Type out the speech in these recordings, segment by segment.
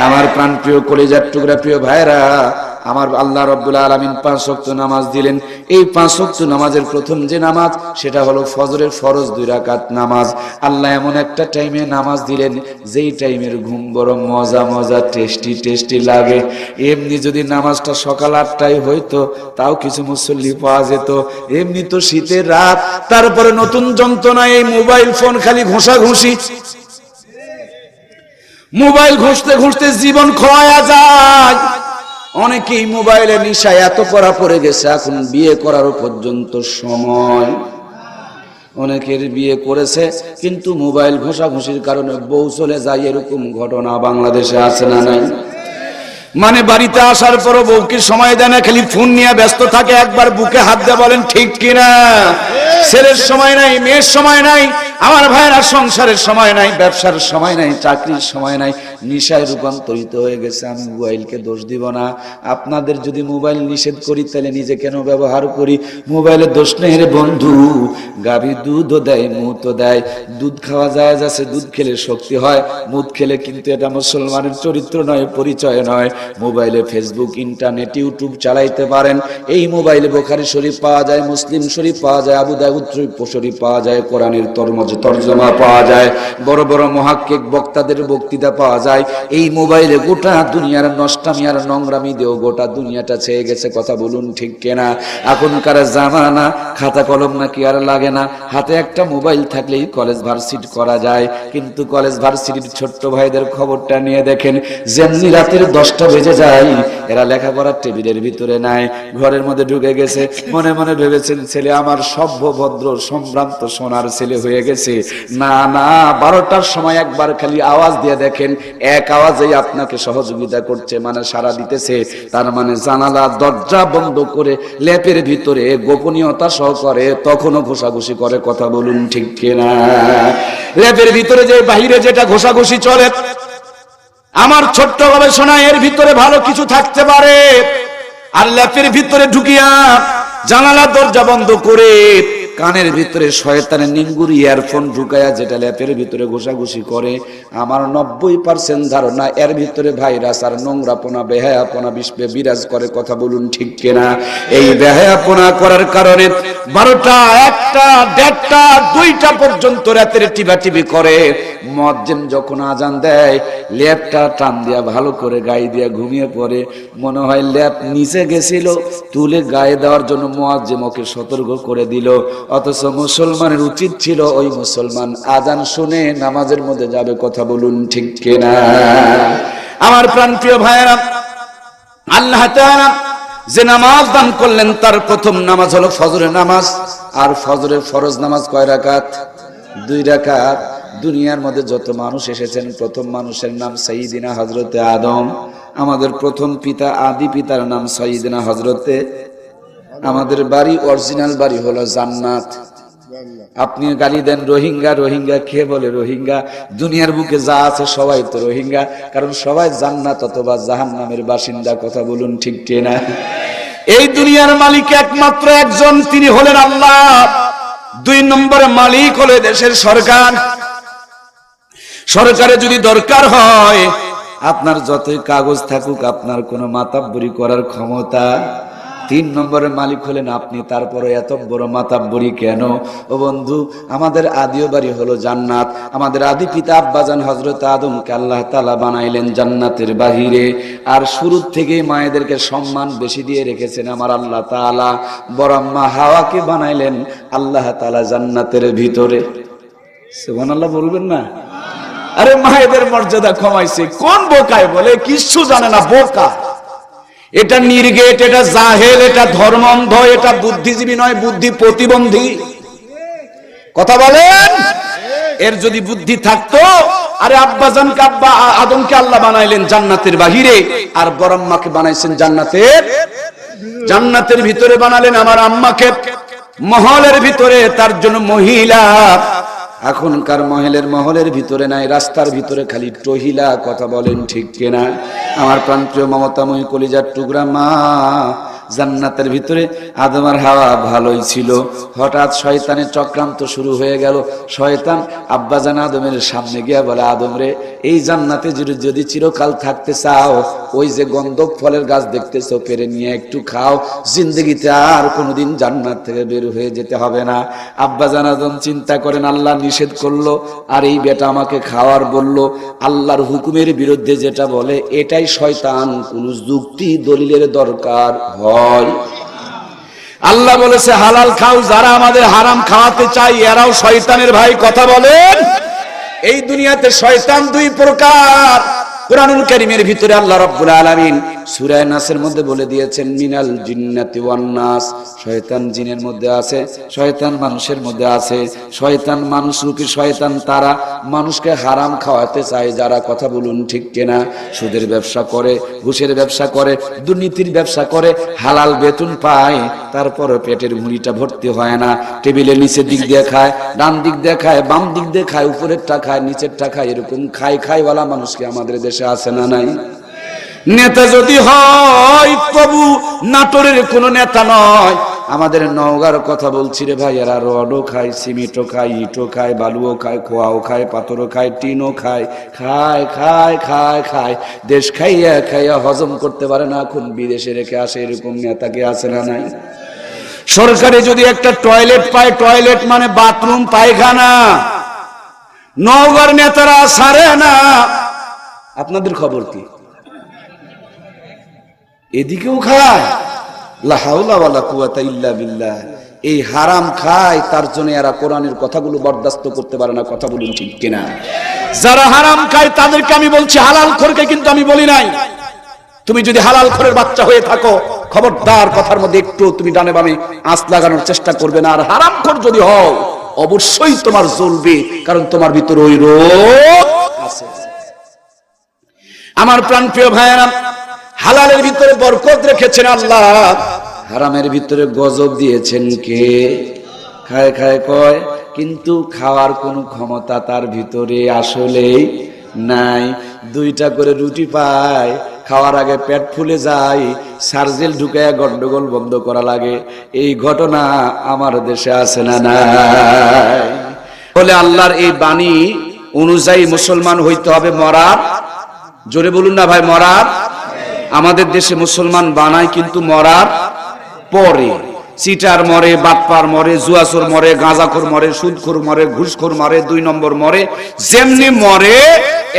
আমার প্রাণপ্রিয় কলিজার টুকরা প্রিয় ভাইরা, আমার আল্লাহ রাব্বুল আলামিন 5 ওয়াক্ত নামাজ দিলেন। এই 5 ওয়াক্ত নামাজের প্রথম যে নামাজ সেটা হলো ফজরের ফরজ 2 রাকাত নামাজ। আল্লাহ এমন একটা টাইমে নামাজ দিলেন যেই টাইমের ঘুম বড় মজা মজা টেস্টি লাগে। এমনি যদি নামাজটা সকাল 8টায় হইতো তাও কিছু মুসল্লি পাওয়া যেত। এমনি তো শীতের রাত, তারপরে নতুন যন্ত্রণা এই মোবাইল ফোন, খালি ঘষাঘষি। মোবাইল ঘষতে ঘষতে জীবন খোয়া যায়। অনেকেই মোবাইলে নিশায় এত পড়া পড়ে গেছে এখন বিয়ে করার পর্যন্ত সময়। অনেকের বিয়ে করেছে কিন্তু মোবাইল ঘষাঘষির কারণে বউ চলে যায়, এরকম ঘটনা বাংলাদেশে আছে না নাই? মানে বাড়িতে আসার পরও বউকে সময় দেয় না, খালি ফোন নিয়ে ব্যস্ত থাকে। একবার বুকে হাত দিয়ে বলেন ঠিক কিনা? ছেলের সময় নাই, মেয়ের সময় নাই, আমার ভাইয়েরা সংসারের সময় নাই, ব্যবসার সময় নাই, চাকরির সময় নাই, নিশায় রূপান্তরিত হয়ে গেছে। আমি মোবাইলকে দোষ দিব না। আপনাদের যদি মোবাইল নিষেধ করি তাহলে নিজে কেন ব্যবহার করি? মোবাইলের দোষ নেই রে বন্ধু। গাভী দুধও দেয়, মুতও দেয়। দুধ খাওয়া যায় যাচ্ছে, দুধ খেলে শক্তি হয়, মুত খেলে কিন্তু এটা মুসলমানের চরিত্র নয়, পরিচয় নয়। মোবাইলে ফেসবুক, ইন্টারনেট, ইউটিউব চালাইতে পারেন। এই মোবাইলে বুখারী শরীফ পাওয়া যায়, মুসলিম শরীফ পাওয়া যায়, আবু দাউদ শরীফ পাওয়া যায়, কোরআনের তরজমা পাওয়া যায়, বড় বড় মুহাক্কিক বক্তাদের বক্তৃতা পাওয়া যায়। এই মোবাইলে গোটা দুনিয়ার নষ্টামি আর নোংরামি দিয়েও গোটা দুনিয়াটা ছেয়ে গেছে। কথা বলুন ঠিক কিনা? এখনকার জামানা খাতা কলম নাকি আর লাগে না, হাতে একটা মোবাইল থাকলেই কলেজ ভার্সিটি করা যায়। কিন্তু কলেজ ভার্সিটির ছোট্ট ভাইদের খবরটা নিয়ে দেখেন, যেমনি রাতের 10টা বেজে যায় এরা লেখাপড়ার টেবিলের ভিতরে নাই, ঘরের মধ্যে ঢুকে গেছে। মনে মনে ভেবেছেন ছেলে আমার সভ্য ভদ্র সম্ভ্রান্ত সোনার ছেলে হয়ে গেছে। না না, 12টার সময় একবার খালি আওয়াজ দিয়ে দেখেন, এক আওয়াজেই আপনাকে সহযোগিতা করছে, মানে সাড়া দিতেছে। তার মানে জানালা দরজা বন্ধ করে ল্যাপের ভিতরে গোপনীয়তা সহকারে তখনও ঘষাঘষি করে। কথা বলুন ঠিক কিনা? ল্যাপের ভিতরে যে বাহিরে যেটা ঘষাঘষি চলে, আমার ছোট্ট গবেষণা এর ভিতরে ভালো কিছু থাকতে পারে। আর ল্যাপের ভিতরে ঢুকিয়া জানালা দরজা বন্ধ করে কানের ভিতরে শয়তানের নিঙ্গুর ইয়ারফোন ঢুকায়া যেটা ল্যাপের ভিতরে ঘষাঘষি করে, আমার 90% ধারণা এর ভিতরে ভাইরাস আর নোংরাপনা, বেহায়াপনা বিরাজ করে। কথা বলুন ঠিক কিনা? এই বেহায়াপনা করার কারণে 12টা, 1টা, 1:30টা, 2টা পর্যন্ত রাতের টিভাটিভি করে। মুয়াজ্জিন যখন আজান দেয় ল্যাপটা টান দিয়া ভালো করে গায়ে দিয়া ঘুমিয়ে পড়ে। মনে হয় ল্যাপ নিচে গেছিল, তুলে গায়ে দেওয়ার জন্য মুয়াজ্জিন ওকে সতর্ক করে দিল। অথচ মুসলমানের উচিত ছিল ওই মুসলমান আজান শুনে নামাজের মধ্যে যাবে। কথা বলুন ঠিক কিনা? আমার প্রাণপ্রিয় ভাইয়েরা, আল্লাহ তাআলা যে নামাজ দান করলেন তার প্রথম নামাজ হলো ফজরের নামাজ। আর ফজরের ফরজ নামাজ কয় রাকাত? 2 রাকাত। দুনিয়ার মধ্যে যত মানুষ এসেছেন প্রথম মানুষের নাম সাইয়্যিদিনা হযরতে আদম। আমাদের প্রথম পিতা, আদি পিতার নাম সাইয়্যিদিনা হযরতে। আমাদের বাড়ি, অরিজিনাল বাড়ি হলো জান্নাত। আপনি গালি দেন রোহিঙ্গা, রোহিঙ্গা কে বলে রোহিঙ্গা? দুনিয়ার বুকে যা আছে সবাই তো রোহিঙ্গা, কারণ সবাই জান্নাত অথবা জাহান্নামের বাসিন্দা। কথা বলুন ঠিক কিনা? এই দুনিয়ার মালিক একমাত্র একজন, তিনি হলেন আল্লাহ। 2 নম্বরে মালিক হলো দেশের সরকার। সরকারে যদি দরকার হয় আপনার যতই কাগজ থাকুক আপনার কোনো মাতাব্বরি করার ক্ষমতা। 3 নম্বরের মালিক হলেন আপনি। তারপরে এত বড় মাতাব্বরি কেন? ও বন্ধু, আমাদের আদিও বাড়ি হলো জান্নাত। আমাদের আদি পিতা আব্বাজান হযরত আদমকে আল্লাহ তাআলা বানাইলেন জান্নাতের বাহিরে। আর শুরু থেকে মায়েদেরকে সম্মান বেশি দিয়ে রেখেছেন আমার আল্লাহ তাআলা। বড় আম্মা হাওয়াকে বানাইলেন আল্লাহ তাআলা জান্নাতের ভিতরে। সুবহানাল্লাহ বলবেন না? আরে মায়েদের মর্যাদা কমাইছে কোন বোকায়? বলে কিছু জানে না, বোকা। এটা নির্গেট, এটা জাহেল, এটা ধর্মান্ধ, এটা বুদ্ধিজীবী নয়, বুদ্ধি প্রতিবন্ধী। কথা বলেন? এর যদি বুদ্ধি থাকতো, আরে আব্বাজানকে আদমকে আল্লাহ বানাইলেন জান্নাতের বাহিরে, আর বড় আম্মাকে বানাইছেন জান্নাতের ভিতরে বানালেন আমার আম্মাকে মহলের ভিতরে, তার জন্য মহিলা। এখনকার মহলের ভিতরে নাই, রাস্তার ভিতরে খালি টহিলা। কথা বলেন ঠিক কিনা? আমার প্রাণপ্রিয় মমতাময়ী কলিজার টুকরা মা, জান্নাতের ভিতরে আদম আর হাওয়া ভালোই ছিল, হঠাৎ শয়তানের চক্রান্ত শুরু হয়ে গেল। শয়তান আব্বাজান আদমের সামনে গিয়া বলে, আদম রে, এই জান্নাতে যদি চিরকাল থাকতে চাও, ওই যে গন্ধক ফলের গাছ দেখতেছো, পেরে নিয়ে একটু খাও, জিন্দগিতে আর কোনোদিন জান্নাত থেকে বের হয়ে যেতে হবে না। আব্বাজান আদম চিন্তা করেন, আল্লাহ নিষেধ করলো আর এই বেটা আমাকে খাওয়ার বললো। আল্লাহর হুকুমের বিরুদ্ধে যেটা বলে এটাই শয়তান, কোন যুক্তি দলিলের দরকার হয়। আল্লাহ বলেছে হালাল খাও, যারা আমাদের হারাম খাওয়াতে চাই এরাও শয়তানের ভাই। কথা বলেন। এই দুনিয়াতে শয়তান দুই প্রকার। কুরআনুল কারীমের ভিতরে আল্লাহ রাব্বুল আলামিন সূরা নাসের মধ্যে বলে দিয়েছেন, মিনাল জিন্নাতি ওয়ান নাস। শয়তান জিনের মধ্যে আছে, শয়তান মানুষের মধ্যে আছে। শয়তান মানুষ রূপী শয়তান তারা মানুষকে হারাম খাওয়াতে চায় যারা, কথা বলুন ঠিক কিনা? সুদের ব্যবসা করে, ঘুষের ব্যবসা করে, দুর্নীতির ব্যবসা করে, হালাল বেতন পায়, তারপর পেটের ভুঁড়িটা ভর্তি হয় না। টেবিলের নিচের দিক দিয়ে খায়, ডান দিক দিয়ে খায়, বাম দিক দিয়ে খায়, উপরেরটা খায়, নিচেরটা খায়, এরকম খাইওয়ালা মানুষকে আমাদের দেশে আছে না নাই? নেতা যদি হয় তবু নাটোরের কোন নেতা নয়, আমাদের নওগাঁর কথা বলছি রে ভাই, এরা রডও খায়, সিমেন্টও খায়, ইটও খায়, বালুও খায়, খোয়াও খায়, পাথরও খায়, টিনও খায়, খায় খায় খায় খায়, দেশ খাইয়া খাইয়া হজম করতে পারে না, এখন বিদেশে রেখে আসে, এরকম নেতাকে আছে না নাই? সরকারে যদি একটা টয়লেট পায়, টয়লেট মানে বাথরুম, পায়খানা, নওগাঁর নেতারা সারে না। আপনাদের খবর কি? এদিকেও খায়, লা হাওলা ওয়ালা কুওয়াতা ইল্লা বিল্লাহ। এই হারাম খায়, তার জন্য এরা কোরআনের কথাগুলো বরদাস্ত করতে পারে না। কথা বলুন ঠিক কিনা? যারা হারাম খায় তাদেরকে আমি বলছি, হালাল খোরকে কিন্তু আমি বলি নাই। তুমি যদি হালাল খোরের বাচ্চা হয়ে থাকো, খবরদার কথার মধ্যে একটু তুমি ডানে বামে আঁচ লাগানোর চেষ্টা করবে না। আর হারাম খোর যদি হও, অবশ্যই তোমার জ্বলবে, কারণ তোমার ভিতরে ওই রোগ আছে। আমার প্রাণপ্রিয় ভাইয়েরা, হালালের ভিতরে বরকত রেখেছেন আল্লাহ, হারামের ভিতরে গজব দিয়েছেন কে? খায় খায় কয়, কিন্তু খাওয়ার কোনো ক্ষমতা তার ভিতরে আসলেই নাই। দুইটা করে রুটি পায়, খাওয়ার আগে পেট ফুলে যায়, সার্জেল ঢুকায় গন্ডগোল বন্ধ করা লাগে। এই ঘটনা আমার দেশে আছে না নাই? বলে আল্লাহর এই বাণী অনুযায়ী মুসলমান হইতে হবে মরার। জোরে বলুন না ভাই, মরার। আমাদের দেশে মুসলমান বানায় কিন্তু মরার পরে। চিটার মরে, বাটপার মরে, জুয়াচোর মরে, গাঁজাখোর মরে, সুদখোর মরে, ঘুষখোর মরে, 2 নম্বর মরে। যেমনি মরে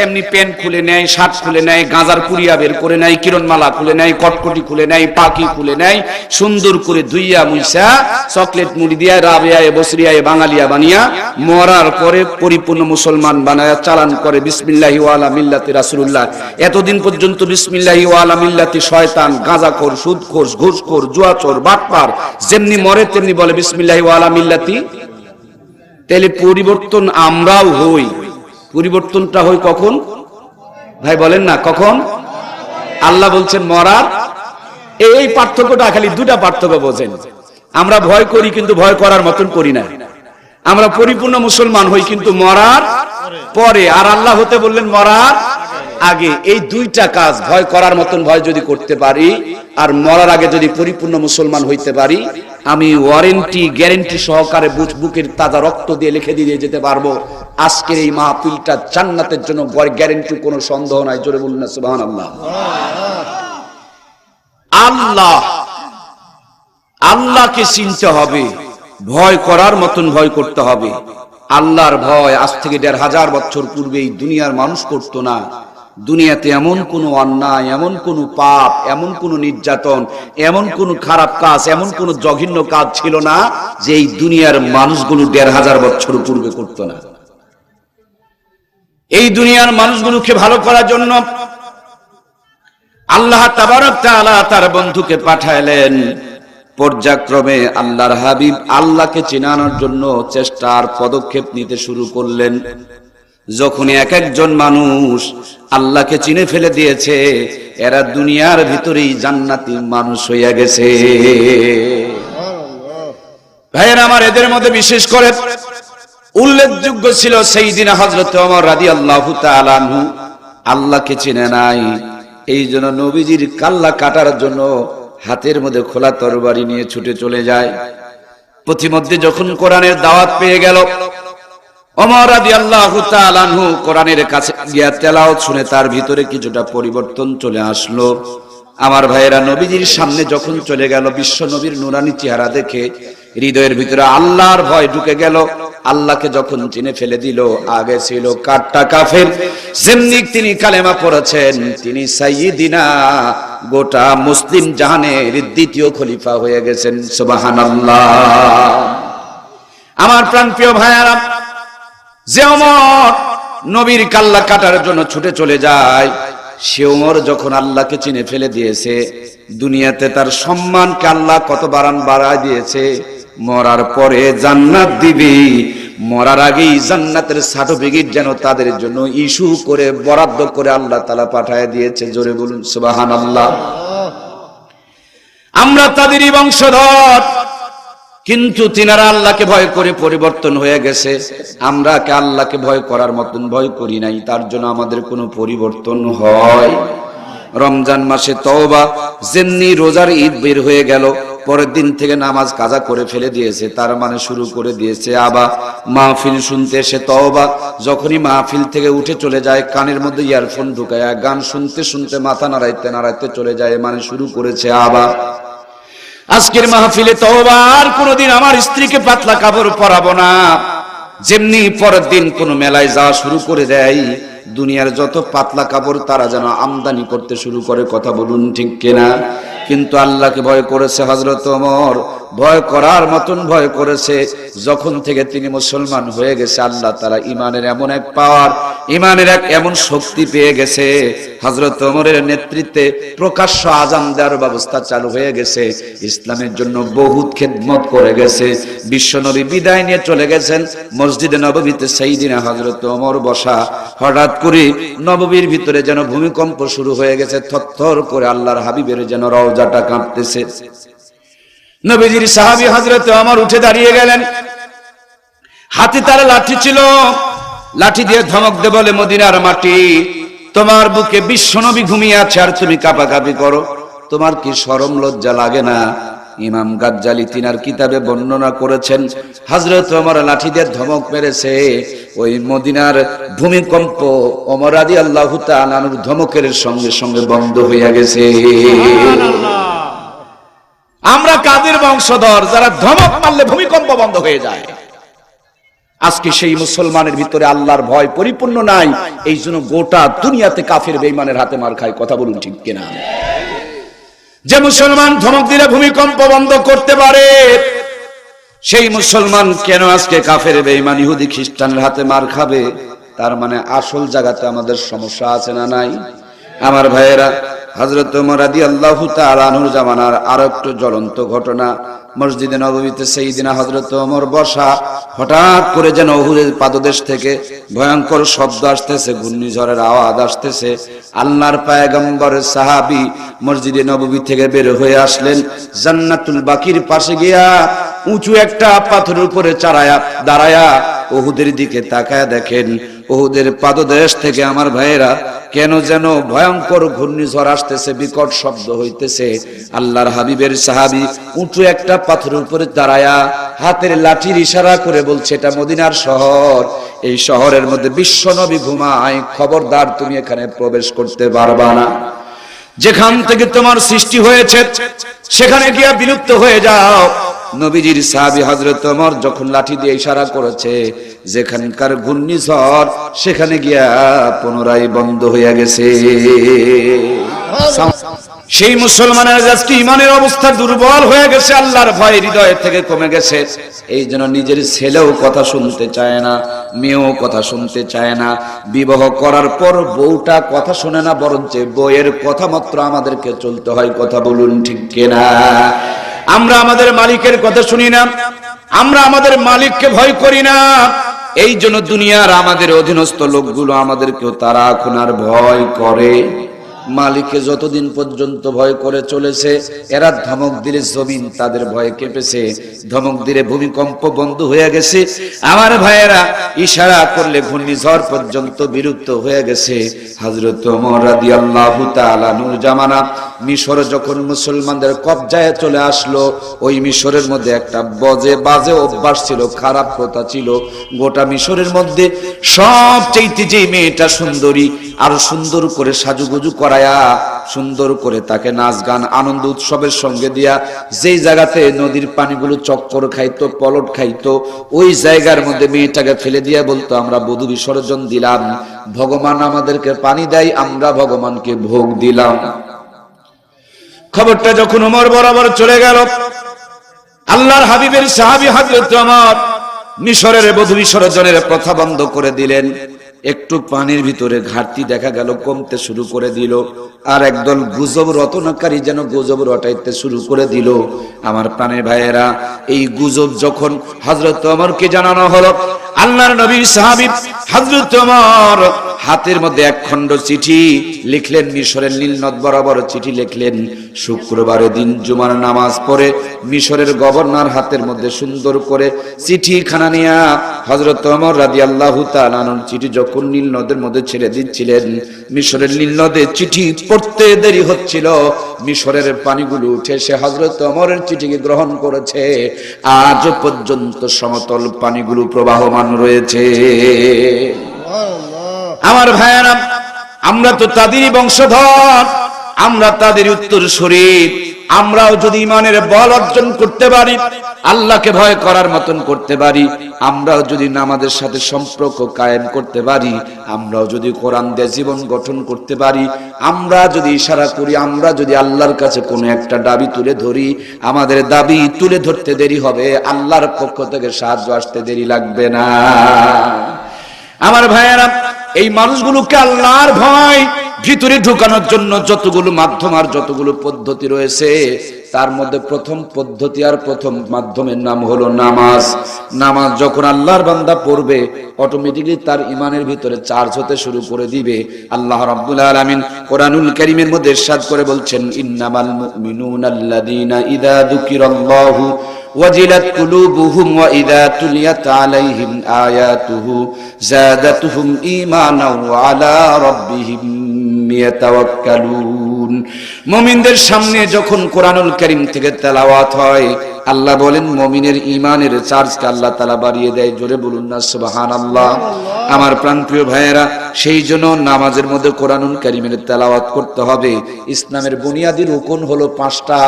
এমনি প্যান্ট খুলে নেয়, শার্ট খুলে নেয়, গাঁজার পুরিয়া বের করে নেয়, কিরণমালা খুলে নেয়, কটকটি খুলে নেয়, পাখি খুলে নেয়, সুন্দর করে ধুইয়া মুইসা চকলেট মুড়ি দিয়া রাবেয়ায় বসরিয়ায় বাঙালিয়া বানিয়া মরার পরে পরিপূর্ণ মুসলমান বানায়া চালান করে বিসমিল্লাহি ওয়া আলা মিল্লাতি রাসূলুল্লাহ। এতদিন পর্যন্ত বিসমিল্লাহি ওয়া আলা মিল্লাতি শয়তান, গাঁজাখোর, সুদখোর, ঘুষখোর, জুয়াচোর, বাটপার যেমনি মরে তেমনি বলে বিসমিল্লাহি ওয়া আলা মিল্লাতি। তাহলে পরিবর্তন আমরাও হই। পরিবর্তনটা হয় কখন ভাই বলেন না? কখন? আল্লাহ বলছেন মরার। এই পার্থক্যটা খালি দুটা পার্থক্য বোঝেন। আমরা ভয় করি কিন্তু ভয় করার মতন করি না। আমরা পরিপূর্ণ মুসলমান হই কিন্তু মরার পরে, আর আল্লাহ হতে বললেন মরার আগে। এই দুইটা কাজ, ভয় করার মতন ভয় যদি করতে পারি আর মরার আগে যদি পরিপূর্ণ মুসলমান হইতে পারি, আমি ওয়ারেন্টি গ্যারেন্টি সহকারে বুকের তাজা রক্ত দিয়ে লিখে দিয়ে যেতে পারবো, আজকের এই মাহফিলটা জান্নাতের জন্য গ্যারেন্টি, কোনো সন্দেহ নাই। জোরে বলুন না সুবহানাল্লাহ। আল্লাহ, আল্লাহকে চিনতে হবে, ভয় করার মতন ভয় করতে হবে। আল্লাহর ভয় আজ থেকে 1500 বছর পূর্বে এই দুনিয়ার মানুষ করতো না। দুনিয়াতে এমন কোন অন্যায়, এমন কোন পাপ, এমন কোন নির্যাতন, এমন কোন খারাপ কাজ, এমন কোন জঘন্য কাজ ছিল না যে এই দুনিয়ার মানুষগুলো 1500 বছর পূর্বে করতো না। এই দুনিয়ার মানুষগুলোকে ভালো করার জন্য আল্লাহ তাবারক তাআলা তার বন্ধুকে পাঠাইলেন। পর্যায়ক্রমে আল্লাহর হাবিব আল্লাহকে চেনানোর জন্য চেষ্টার পদক্ষেপ নিতে শুরু করলেন। যখন এক একজন মানুষ আল্লাহকে চিনে ফেলে দিয়েছে, এরা দুনিয়ার ভিতরেই জান্নাতি মানুষ হইয়া গেছে। ভাইয়েরা আমার, এদের মধ্যে বিশেষ করে উল্লেখযোগ্য ছিল সাইয়্যিদিনা হযরত ওমর রাদিয়াল্লাহু তাআলা আনহু। আল্লাহকে চিনে নাই, এই জন্য নবীজির কাল্লা কাটার জন্য হাতের মধ্যে খোলা তরবারি নিয়ে ছুটে চলে যায়। প্রতিমধ্যে যখন কোরআনের দাওয়াত পেয়ে গেল, ওমর রাদিয়াল্লাহু তাআলা আনহু কোরআনের কাছে গিয়া তেলাওয়াত শুনে তার ভিতরে কিছুটা পরিবর্তন চলে আসলো। আমার ভাইয়েরা, নবীজির সামনে যখন চলে গেল, বিশ্ব নবীর নুরানি চেহারা দেখে হৃদয়ের ভিতরে আল্লাহর ভয় ঢুকে গেল। আল্লাহকে যখন চিনে ফেলে দিল, আগে ছিল কাট্টা কাফের, যেমনি তিনি কালেমা পড়েছেন, তিনি সাইয়্যিদিনা, গোটা মুসলিম জাহানের দ্বিতীয় খলিফা হয়ে গেছেন। সুবহানাল্লাহ। আমার প্রাণপ্রিয় ভাইয়েরা, যে ওমর নবীর কাল্লা কাটার জন্য ছুটে চলে যায়, সে ওমর যখন আল্লাহকে চিনে ফেলে দিয়েছে, দুনিয়াতে তার সম্মানকে আল্লাহ কত বাড়ায় দিয়েছে। মরার পরে জান্নাত দিবি, মরার আগেই জান্নাতের সার্টিফিকেট যেন তাদের জন্য ইস্যু করে বরাদ্দ করে আল্লাহ তাআলা পাঠায় দিয়েছে। জোরে বলুন সুবহানাল্লাহ। আমরা তাদেরই বংশধর, কিন্তু তিনারা আল্লাহকে ভয় করে পরিবর্তন হয়ে গেছে। আমরা কে আল্লাহকে ভয় করার মতন ভয় করি নাই, তার জন্য আমাদের কোনো পরিবর্তন হয়। রমজান মাসে তওবা, যেমনি রোজার ঈদ বের হয়ে গেল, পরের দিন থেকে নামাজ কাজা করে ফেলে দিয়েছে, তার মানে শুরু করে দিয়েছে আবার মাহফিল শুনতে এসে তওবা। যখনই মাহফিল থেকে উঠে চলে যায়, কানের মধ্যে ইয়ারফোন ঢুকায় গান শুনতে শুনতে মাথা নাড়াইতে নাড়াইতে চলে যায়, মানে শুরু করেছে আবার। আজকের মাহফিলে তওবা, আর কোনোদিন আমার স্ত্রীকে পাতলা কাপড় পরাবো না। যেমনি পরের দিন কোন মেলায় যাওয়া শুরু করে দেয়, দুনিয়ার যত পাতলা কাপড় তারা যেন আমদানি করতে শুরু করে। কথা বলুন ঠিক কিনা? কিন্তু আল্লাহকে ভয় করেছে হযরত ওমর, ভয় করার মতন ভয় করেছে। যখন থেকে তিনি মুসলমান হয়ে গেছে, আল্লাহ তাআলা ঈমানের এমন এক পাওয়ার, ঈমানের এক এমন শক্তি পেয়ে গেছে। হযরত ওমরের নেতৃত্বে প্রকাশ্য আযান দেওয়ার ব্যবস্থা চালু হয়ে গেছে। ইসলামের জন্য বহুত খেদমত করে গেছে। বিশ্বনবী বিদায় নিয়ে চলে গেছেন, মসজিদে নববীতে সাইয়্যিদিনা হযরত ওমর বসা। হঠাৎ করে নববীর ভিতরে যেন ভূমিকম্প শুরু হয়ে গেছে, থরথর করে আল্লাহর হাবিবের যেন রওজাটা কাঁপতেছে। নবীজির সাহাবী হযরত ওমর উঠে দাঁড়িয়ে গেলেন, হাতে তার লাঠি ছিল, লাঠি দিয়ে ধমক দিয়ে বলে, মদিনার মাটি, তোমার বুকে বিশ্বনবী ঘুমিয়ে আছে আর তুমি কাঁপাকাঁপি করো, তোমার কি শরম লজ্জা লাগে না? ইমাম গাজ্জালি তিনার কিতাবে বর্ণনা করেছেন, হযরত ওমর লাঠি দিয়ে ধমক মেরেছে, ওই মদিনার ভূমিকম্প ওমর রাদিয়াল্লাহু তাআলা আনহুর ধমকের সঙ্গে সঙ্গে বন্ধ হয়ে গেছে। আমরা কাদের বংশধর, যারা ধমক মারলে ভূমিকম্প বন্ধ হয়ে যায়? আজকে সেই মুসলমানের ভিতরে আল্লাহর ভয় পরিপূর্ণ নাই, এই জন্য গোটা দুনিয়াতে কাফের বেঈমানের হাতে মার খায়। কথা বলুন ঠিক কিনা? যে মুসলমান ধমক দিলে ভূমিকম্প বন্ধ করতে পারে, সেই মুসলমান কেন আজকে কাফের বেঈমান ইহুদি খ্রিস্টানের হাতে মার খাবে? তার মানে আসল জায়গাতে আমাদের সমস্যা আছে না নাই? আমার ভাইয়েরা, হযরত ওমর রাদিয়াল্লাহু তাআলা আনহুর জামানার আরো একটু জ্বলন্ত ঘটনা। মসজিদে নববীতে সাইয়্যিদিনা হযরত ওমর বসা, হঠাৎ করে যেন উহুদের পাদদেশ থেকে ভয়ঙ্কর শব্দ আসতেছে, ঘূর্ণিঝড়ের আওয়াজ আসতেছে। আল্লাহর পয়গম্বরের সাহাবী মসজিদে নববী থেকে বের হয়ে আসলেন, জান্নাতুল বাকির পাশে গিয়া উঁচু একটা পাথরের উপরে দাঁড়ায়া উহুদের দিকে তাকায়া দেখেন, উহুদের পাদদেশ থেকে আমার ভাইয়েরা কেন যেন ভয়ঙ্কর ঘূর্ণিঝড় আসতেছে, বিকট শব্দ হইতেছে। আল্লাহর হাবিবের সাহাবী উঁচু একটা পাথরের উপরে দাঁড়ায়া হাতের লাঠির ইশারা করে বলছে, এটা মদিনার শহর, এই শহরের মধ্যে বিশ্বনবী ঘুমায়, খবরদার তুমি এখানে প্রবেশ করতে পারবা না। যেখান থেকে তোমার সৃষ্টি হয়েছে সেখানে গিয়া বিলুপ্ত হয়ে যাও। নবীজির সাহাবী হযরত ওমর যখন লাঠি দিয়ে ইশারা করেছে, যেখানকার ঘূর্ণিঝড় সেখানে গিয়া পুনরায় বন্ধ হয়ে গেছে। সেই মুসলমানের আজকে ইমানের অবস্থা দুর্বল হয়ে গেছে, আল্লাহর ভয় হৃদয় থেকে কমে গেছে। এই জন্য নিজের ছেলেও কথা শুনতে চায় না, মেয়েও কথা শুনতে চায় না। বিবাহ করার পর বউটা কথা শোনে না, বরঞ্চ বউয়ের কথা মাত্র আমাদেরকে চলতে হয়। কথা বলুন ঠিক কিনা? আমরা আমাদের মালিকের কথা শুনি না, আমরা আমাদের মালিককে ভয় করি না। এই জন্য দুনিয়ার আমাদের অধীনস্থ লোকগুলো আমাদেরকেও তারা এখন আর ভয় করে মালিককে যতদিন পর্যন্ত ভয় করে চলেছে, এরা ধমক দিলে জমিন তাদের ভয়ে কেঁপেছে, ধমক দিলে ভূমিকম্প বন্ধ হয়ে গেছে। আমার ভাইয়েরা, ইশারা করলে ঘূর্ণিঝড় পর্যন্ত বিলুপ্ত হয়ে গেছে। হযরত ওমর রাদিয়াল্লাহু তাআলা নূর জামানা মিশর যখন মুসলমানদের কবজায় চলে আসলো, ওই মিশরের মধ্যে একটা বাজে অভ্যাস ছিল, খারাপ প্রথা ছিল। গোটা মিশরের মধ্যে সবচেয়ে যে মেয়েটা সুন্দরী, আর সুন্দর করে সাজুগুজু করায়া, সুন্দর করে তাকে নাচ গান আনন্দ উৎসবের সঙ্গে দিয়া, যেই জায়গাতে নদীর পানিগুলো চক্কর খাইতো, পলট খাইতো, ওই জায়গার মধ্যে মেয়েটাকে ফেলে দিয়া বলতো, আমরা বধূ বিসর্জন দিলাম, ভগবান আমাদেরকে পানি দেয়, আমরা ভগবানকে ভোগ দিলাম। খবরটা যখন ওমর বরাবর চলে গেল, আল্লাহর হাবিবের সাহাবী হযরত ওমর মিশরের বধূ বিসর্জনের প্রথা বন্ধ করে দিলেন। একটু পানির ভিতরে ঘাটতি দেখা গেল, কমতে শুরু করে দিল। আর একদল গুজব রটনাকারী যেন গুজব রটাইতে শুরু করে দিল। আমার প্রাণের ভাইয়েরা, এই গুজব যখন হযরত ওমরকে জানানো হলো, আল্লাহর নবীর সাহাবী হযরত ওমর হাতের মধ্যে এক খণ্ড চিঠি লিখলেন, মিশরের নীল নদ বরাবর চিঠি লিখলেন। শুক্রবারের দিন জুমার নামাজ পড়ে মিশরের গভর্নর হাতের মধ্যে সুন্দর করে চিঠিখানা নিয়ে হযরত ওমর রাদিয়াল্লাহু তাআলা চিঠি যখন নীল নদের মধ্যে ছেড়ে দিচ্ছিলেন, মিশরের নীল নদে চিঠি পড়তে দেরি হচ্ছিল, মিশরের পানিগুলো উঠে সে হযরত ওমরের চিঠিকে গ্রহণ করেছে। আজ পর্যন্ত সমতল পানিগুলো প্রবাহমান রয়েছে। আমার ভাইয়েরা, আমরা তো তাদেরই বংশধর, আমরা তাদের উত্তরসূরি। আমরাও যদি ঈমানের বল অর্জন করতে পারি, আল্লাহকে ভয় করার মতন করতে পারি, আমরাও যদি নামাজের সাথে সম্পর্ক কায়েম করতে পারি, আমরাও যদি কোরআন দিয়ে জীবন গঠন করতে পারি, আমরা যদি ইশারা করি, আমরা যদি আল্লাহর কাছে কোনো একটা দাবি তুলে ধরি, আমাদের দাবি তুলে ধরতে দেরি হবে, আল্লাহর পক্ষ থেকে সাহায্য আসতে দেরি লাগবে না। আমার ভাইয়েরা, এই মানুষগুলোকে আল্লাহর ভয় ভিতরে ঢুকানোর জন্য যতগুলো মাধ্যম আর যতগুলো পদ্ধতি রয়েছে, তার মধ্যে প্রথম পদ্ধতি আর প্রথম মাধ্যমের নাম হলো নামাজ। নামাজ যখন আল্লাহর বান্দা পড়বে, অটোমেটিক্যালি তার ঈমানের ভিতরে চার্জ হতে শুরু করে দিবে। আল্লাহ রাব্বুল আলামিন কোরআনুল কারীমের মধ্যে ইরশাদ করে বলছেন, ইন্নামাল মুমিনুনা আল্লাযীনা ইযা যুকিরাল্লাহু ওয়াজিলাত কুলুবুহুম ওয়া ইযা তুলিয়াত আলাইহিম আয়াতুহু যাদাতুহুম ঈমানাও ওয়া আলা রাব্বিহিম ইয়াতাওয়াক্কালুন। মুমিনদের সামনে যখন কোরআনুল কারীম থেকে তেলাওয়াত হয়, আল্লাহ বলেন মুমিনের ঈমানের চার্জকে আল্লাহ তাআলা বাড়িয়ে দেয়। জোরে বলুন না সুবহানাল্লাহ। আমার প্রাণপ্রিয় ভাইয়েরা, সেই জন্য নামাজের মধ্যে কোরআনুল কারীমের তেলাওয়াত করতে হবে। ইসলামের বুনিয়াদি রুকন হলো 5টা।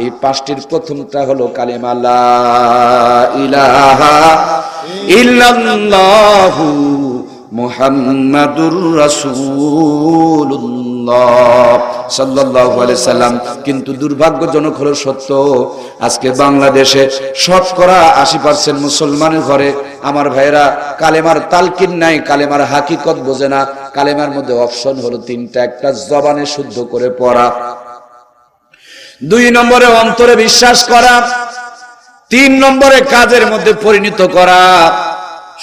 এই 5টির প্রথমটা হলো কালেমা লা ইলাহা ইল্লাল্লাহু মুহাম্মাদুর রাসূলুল্লাহ সাল্লাল্লাহু আলাইহি সাল্লাম। কিন্তু দুর্ভাগ্যজনক হলো সত্য, আজকে বাংলাদেশে শতকরা 80% মুসলমানের ঘরে আমার ভাইয়েরা কালেমার তালকিন নাই, কালেমার হাকিকত বোঝে না। কালেমার মধ্যে অপশন হলো 3টা। একটা জবানে শুদ্ধ করে পড়া, 2 নম্বরে অন্তরে বিশ্বাস করা, 3 নম্বরে কাজের মধ্যে পরিণত করা।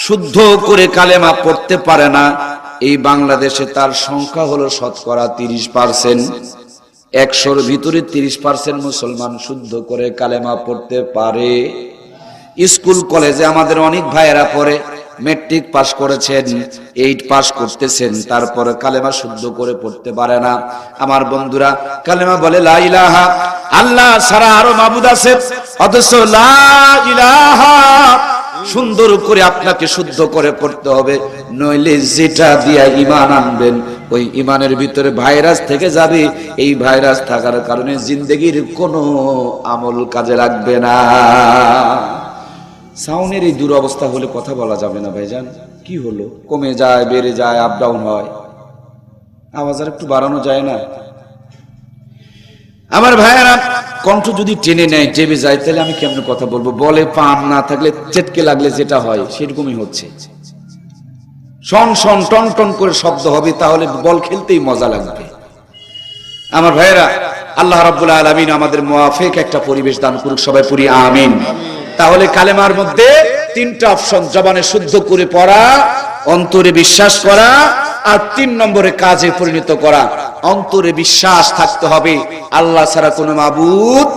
শুদ্ধ করে কালেমা পড়তে পারে না এই বাংলাদেশে তার সংখ্যা হলো শতকরা 30%। 100-র ভিতরে 30% মুসলমান শুদ্ধ করে কালেমা পড়তে পারে। স্কুল কলেজে আমাদের অনেক ভাইয়েরা পড়ে, মেট্রিক পাস করেছেন, 8 পাস করতেছেন, তারপরে কালেমা শুদ্ধ করে পড়তে পারে না। আমার বন্ধুরা কালেমা বলে লা ইলাহা, আল্লাহ ছাড়া আরো মাবুদ আছে, অথচ লা ইলাহা সুন্দর করে আপনাকে শুদ্ধ করে পড়তে হবে, নইলে যেটা দিয়া ঈমান আনবেন ওই ঈমানের ভিতরে ভাইরাস থেকে যাবে। এই ভাইরাস থাকার কারণে জিন্দেগির কোনো আমল কাজে লাগবে না। সাউন্ডের এই দুরবস্থা হলে কথা বলা যাবে না ভাইজান। কি হলো? কমে যায়, বেড়ে যায়, আপ ডাউন হয়, আওয়াজ আর একটু বাড়ানো যায় না? আমার ভাইয়েরা, কণ্ঠ যদি টেনে নেয়, টেবে যায়, তাহলে আমি কেমনে কথা বলবো? বলে পাম না থাকলে, চেটকে লাগলে যেটা হয় সেরকমই হচ্ছে। শন শন টন টন করে শব্দ হবে, তাহলে বল খেলতেই মজা লাগবে। আমার ভাইয়েরা, আল্লাহ রাব্বুল আলামিন আমাদের মুওয়াফিক একটা পরিবেশ দান করুক, সবাই পড়ি আমিন। তাহলে কালেমার মধ্যে 3টা অপশন: জবানে শুদ্ধ করে পড়া, অন্তরে বিশ্বাস করা, আর 3 নম্বরে কাজে পরিণত করা। অন্তরে বিশ্বাস থাকতে হবে আল্লাহ ছাড়া কোনো মাবুদ,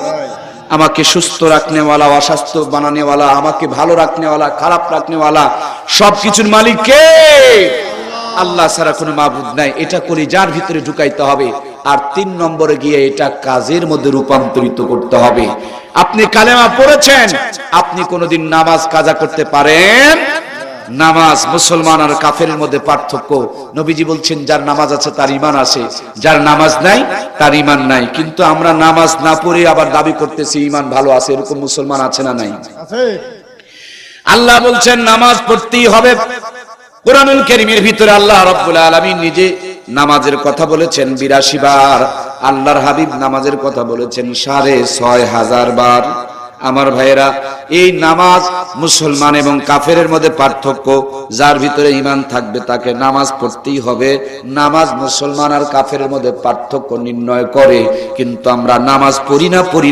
আমাকে সুস্থ রাখনেওয়ালা, অস্বাস্থ্য বানানেওয়ালা, আমাকে ভালো রাখনেওয়ালা, খারাপ রাখনেওয়ালা, সবকিছুর মালিক কে? আল্লাহ ছাড়া কোনো মাবুদ নাই। এটা কলিজার ভিতরে ঢুকাইতে হবে। আর 3 নম্বরে গিয়ে এটা কাজের মধ্যে রূপান্তরিত করতে হবে। আপনি কালেমা পড়েছেন, আপনি কোনোদিন নামাজ কাজা করতে পারেন? নামাজ মুসলমান আর কাফেরের মধ্যে পার্থক্য। নবীজি বলছেন যার নামাজ আছে তার ঈমান আছে, যার নামাজ নাই তার ঈমান নাই। কিন্তু আমরা নামাজ না পড়ে আবার দাবি করতেছি ঈমান ভালো আছে। এরকম মুসলমান আছে না নাই? আল্লাহ বলছেন নামাজ পড়তেই হবে। কুরআনুল কারীমের ভিতরে আল্লাহ রাব্বুল আলামিন নিজে নামাজের কথা বলেছেন 82 বার। আল্লাহর হাবিব নামাজের কথা বলেছেন 6500 বার। আমার ভাইয়েরা, এই নামাজ মুসলমান এবং কাফেরের মধ্যে পার্থক্য। যার ভিতরে ঈমান থাকবে তাকে নামাজ পড়তেই হবে। নামাজ মুসলমান আর কাফেরের মধ্যে পার্থক্য নির্ণয় করে। কিন্তু আমরা নামাজ পড়ি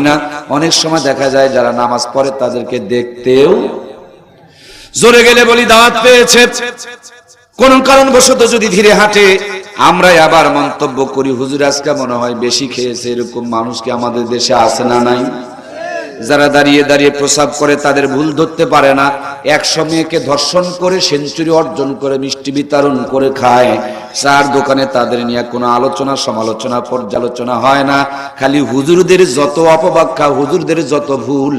না। অনেক সময় দেখা যায় যারা নামাজ পড়ে তাদেরকে দেখতেও, জোরে গেলে বলি দাওয়াত পেয়েছে, কোন কারণবশত যদি ধীরে হাঁটে আমরাই আবার মন্তব্য করি হুজুর আজকে মনে হয় বেশি খেয়েছে। এরকম মানুষ কি আমাদের দেশে আছে না নাই? যারা দাঁড়িয়ে দাঁড়িয়ে প্রসাব করে তাদের ভুল ধরতে পারে না। 100 মেয়েকে ধর্ষণ করে সেঞ্চুরি অর্জন করে মিষ্টি বিতরণ করে খায়। চার দোকানে তাদের নিয়ে কোনো আলোচনা, সমালোচনা, পর্যালোচনা হয় না। খালি হুজুরদের যত অপব্যাখ্যা, হুজুরদের যত ভুল,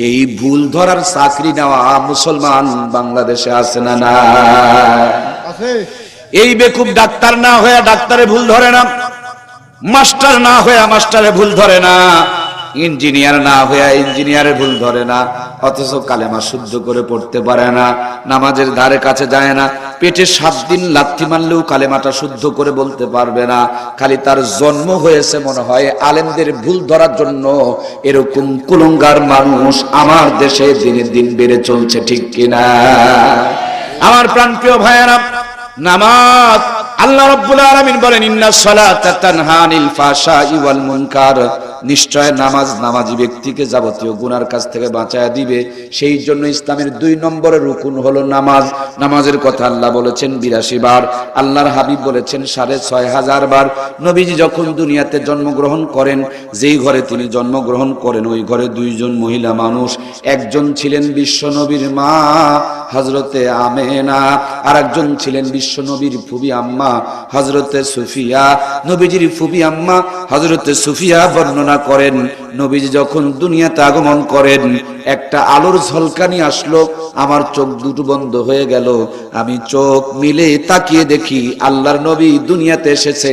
এই ভুল ধরার চাকরি নেওয়া মুসলমান বাংলাদেশে আছে না না? এই বেকুব ডাক্তার না হয়ে ডাক্তারে ভুল ধরে না, মাস্টার না হয়ে মাস্টারে ভুল ধরে না, ইঞ্জিনিয়ার না হয়ে ইঞ্জিনিয়ারের ভুল ধরে না। অথচ কালেমা শুদ্ধ করে পড়তে পারে না, নামাজের ধারে কাছে যায় না। পেটে 7 দিন লাথি মারলেও কালেমাটা শুদ্ধ করে বলতে পারবে না। খালি তার জন্ম হয়েছে মনে হয় আলেমদের ভুল ধরার জন্য। এরকম কুলঙ্গার মানুষ আমার দেশে দিনে দিন বেড়ে চলছে, ঠিক কিনা? আমার প্রাণপ্রিয় ভাইয়েরা, নামাজ আল্লাহ রাব্বুল আলামিন বলেন ইন্নাস সালাতা তানহা আনিল ফাহশাই ওয়াল মুনকার। নিশ্চয় নামাজ নামাজি ব্যক্তিকে যাবতীয় গুনার কাছ থেকে বাঁচায়া দিবে। সেই জন্য ইসলামের 2 নম্বরের রুকুন হলো নামাজ। নামাজের কথা আল্লাহ বলেছেন 82 বার, আল্লাহর হাবিব বলেছেন 6500 বার। নবীজি যখন দুনিয়াতে জন্মগ্রহণ করেন, যেই ঘরে তিনি জন্মগ্রহণ করেন ওই ঘরে 2 জন মহিলা মানুষ। একজন ছিলেন বিশ্ব নবীর মা হযরতে আমেনা, আর একজন ছিলেন বিশ্ব নবীর ফুবি আম্মা হযরতে সুফিয়া। নবীজির ফুবি আম্মা হযরতে সুফিয়া বর্ণনা করেন, নবীজি যখন দুনিয়াতে আগমন করেন একটা আলোর ঝলকানি আসলো, আমার চোখ দুটো বন্ধ হয়ে গেল। আমি চোখ মিলে তাকিয়ে দেখি আল্লাহর নবী দুনিয়াতে এসেছে।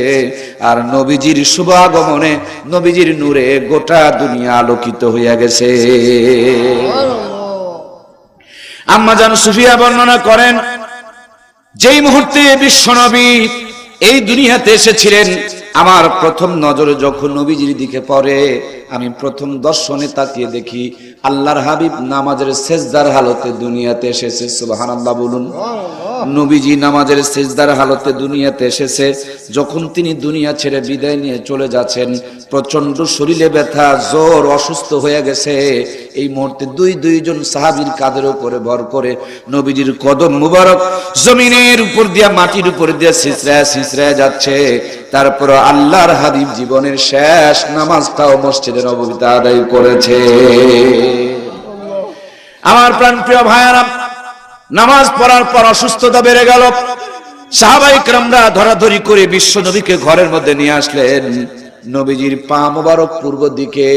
আর নবীজির শুভ আগমনে, নবীজির নূরে গোটা দুনিয়া আলোকিত হয়ে গেছে। আম্মা জান সুফিয়া বর্ণনা করেন, যেই মুহূর্তে বিশ্বনবী এই দুনিয়াতে এসেছিলেন, আমার প্রথম নজরে যখন নবীজির দিকে পড়ে, আমি প্রথম দর্শনে তাকিয়ে দেখি আল্লাহর হাবিব নামাজের সেজদার হালতে দুনিয়াতে এসেছে। সুবহানাল্লাহ বলুন। নবীজি নামাজের সেজদার হালতে দুনিয়াতে এসেছে। যখন তিনি দুনিয়া ছেড়ে বিদায় নিয়ে চলে যাচ্ছেন, প্রচন্ড শরীরে ব্যথা, জ্বর, অসুস্থ হয়ে গেছে। এই মুহূর্তে দুইজন সাহাবীর কাঁধের উপরে ভর করে নবীজির কদম মুবারক জমিনের উপর দিয়া, মাটির উপর দিয়া সিসরায় যাচ্ছে। তারপর আল্লাহর হাবিব জীবনের শেষ নামাজটাও মসজিদে নববীতে আদায় করেছে। আমার প্রাণপ্রিয় ভাইয়েরা, নামাজ পড়ার পর অসুস্থতা বেড়ে গেল। সাহাবায়ে কেরামরা ধরাধরি করে বিশ্ব নবীকে ঘরের মধ্যে নিয়ে আসলেন। নবীজির পা মোবারক পূর্ব দিকে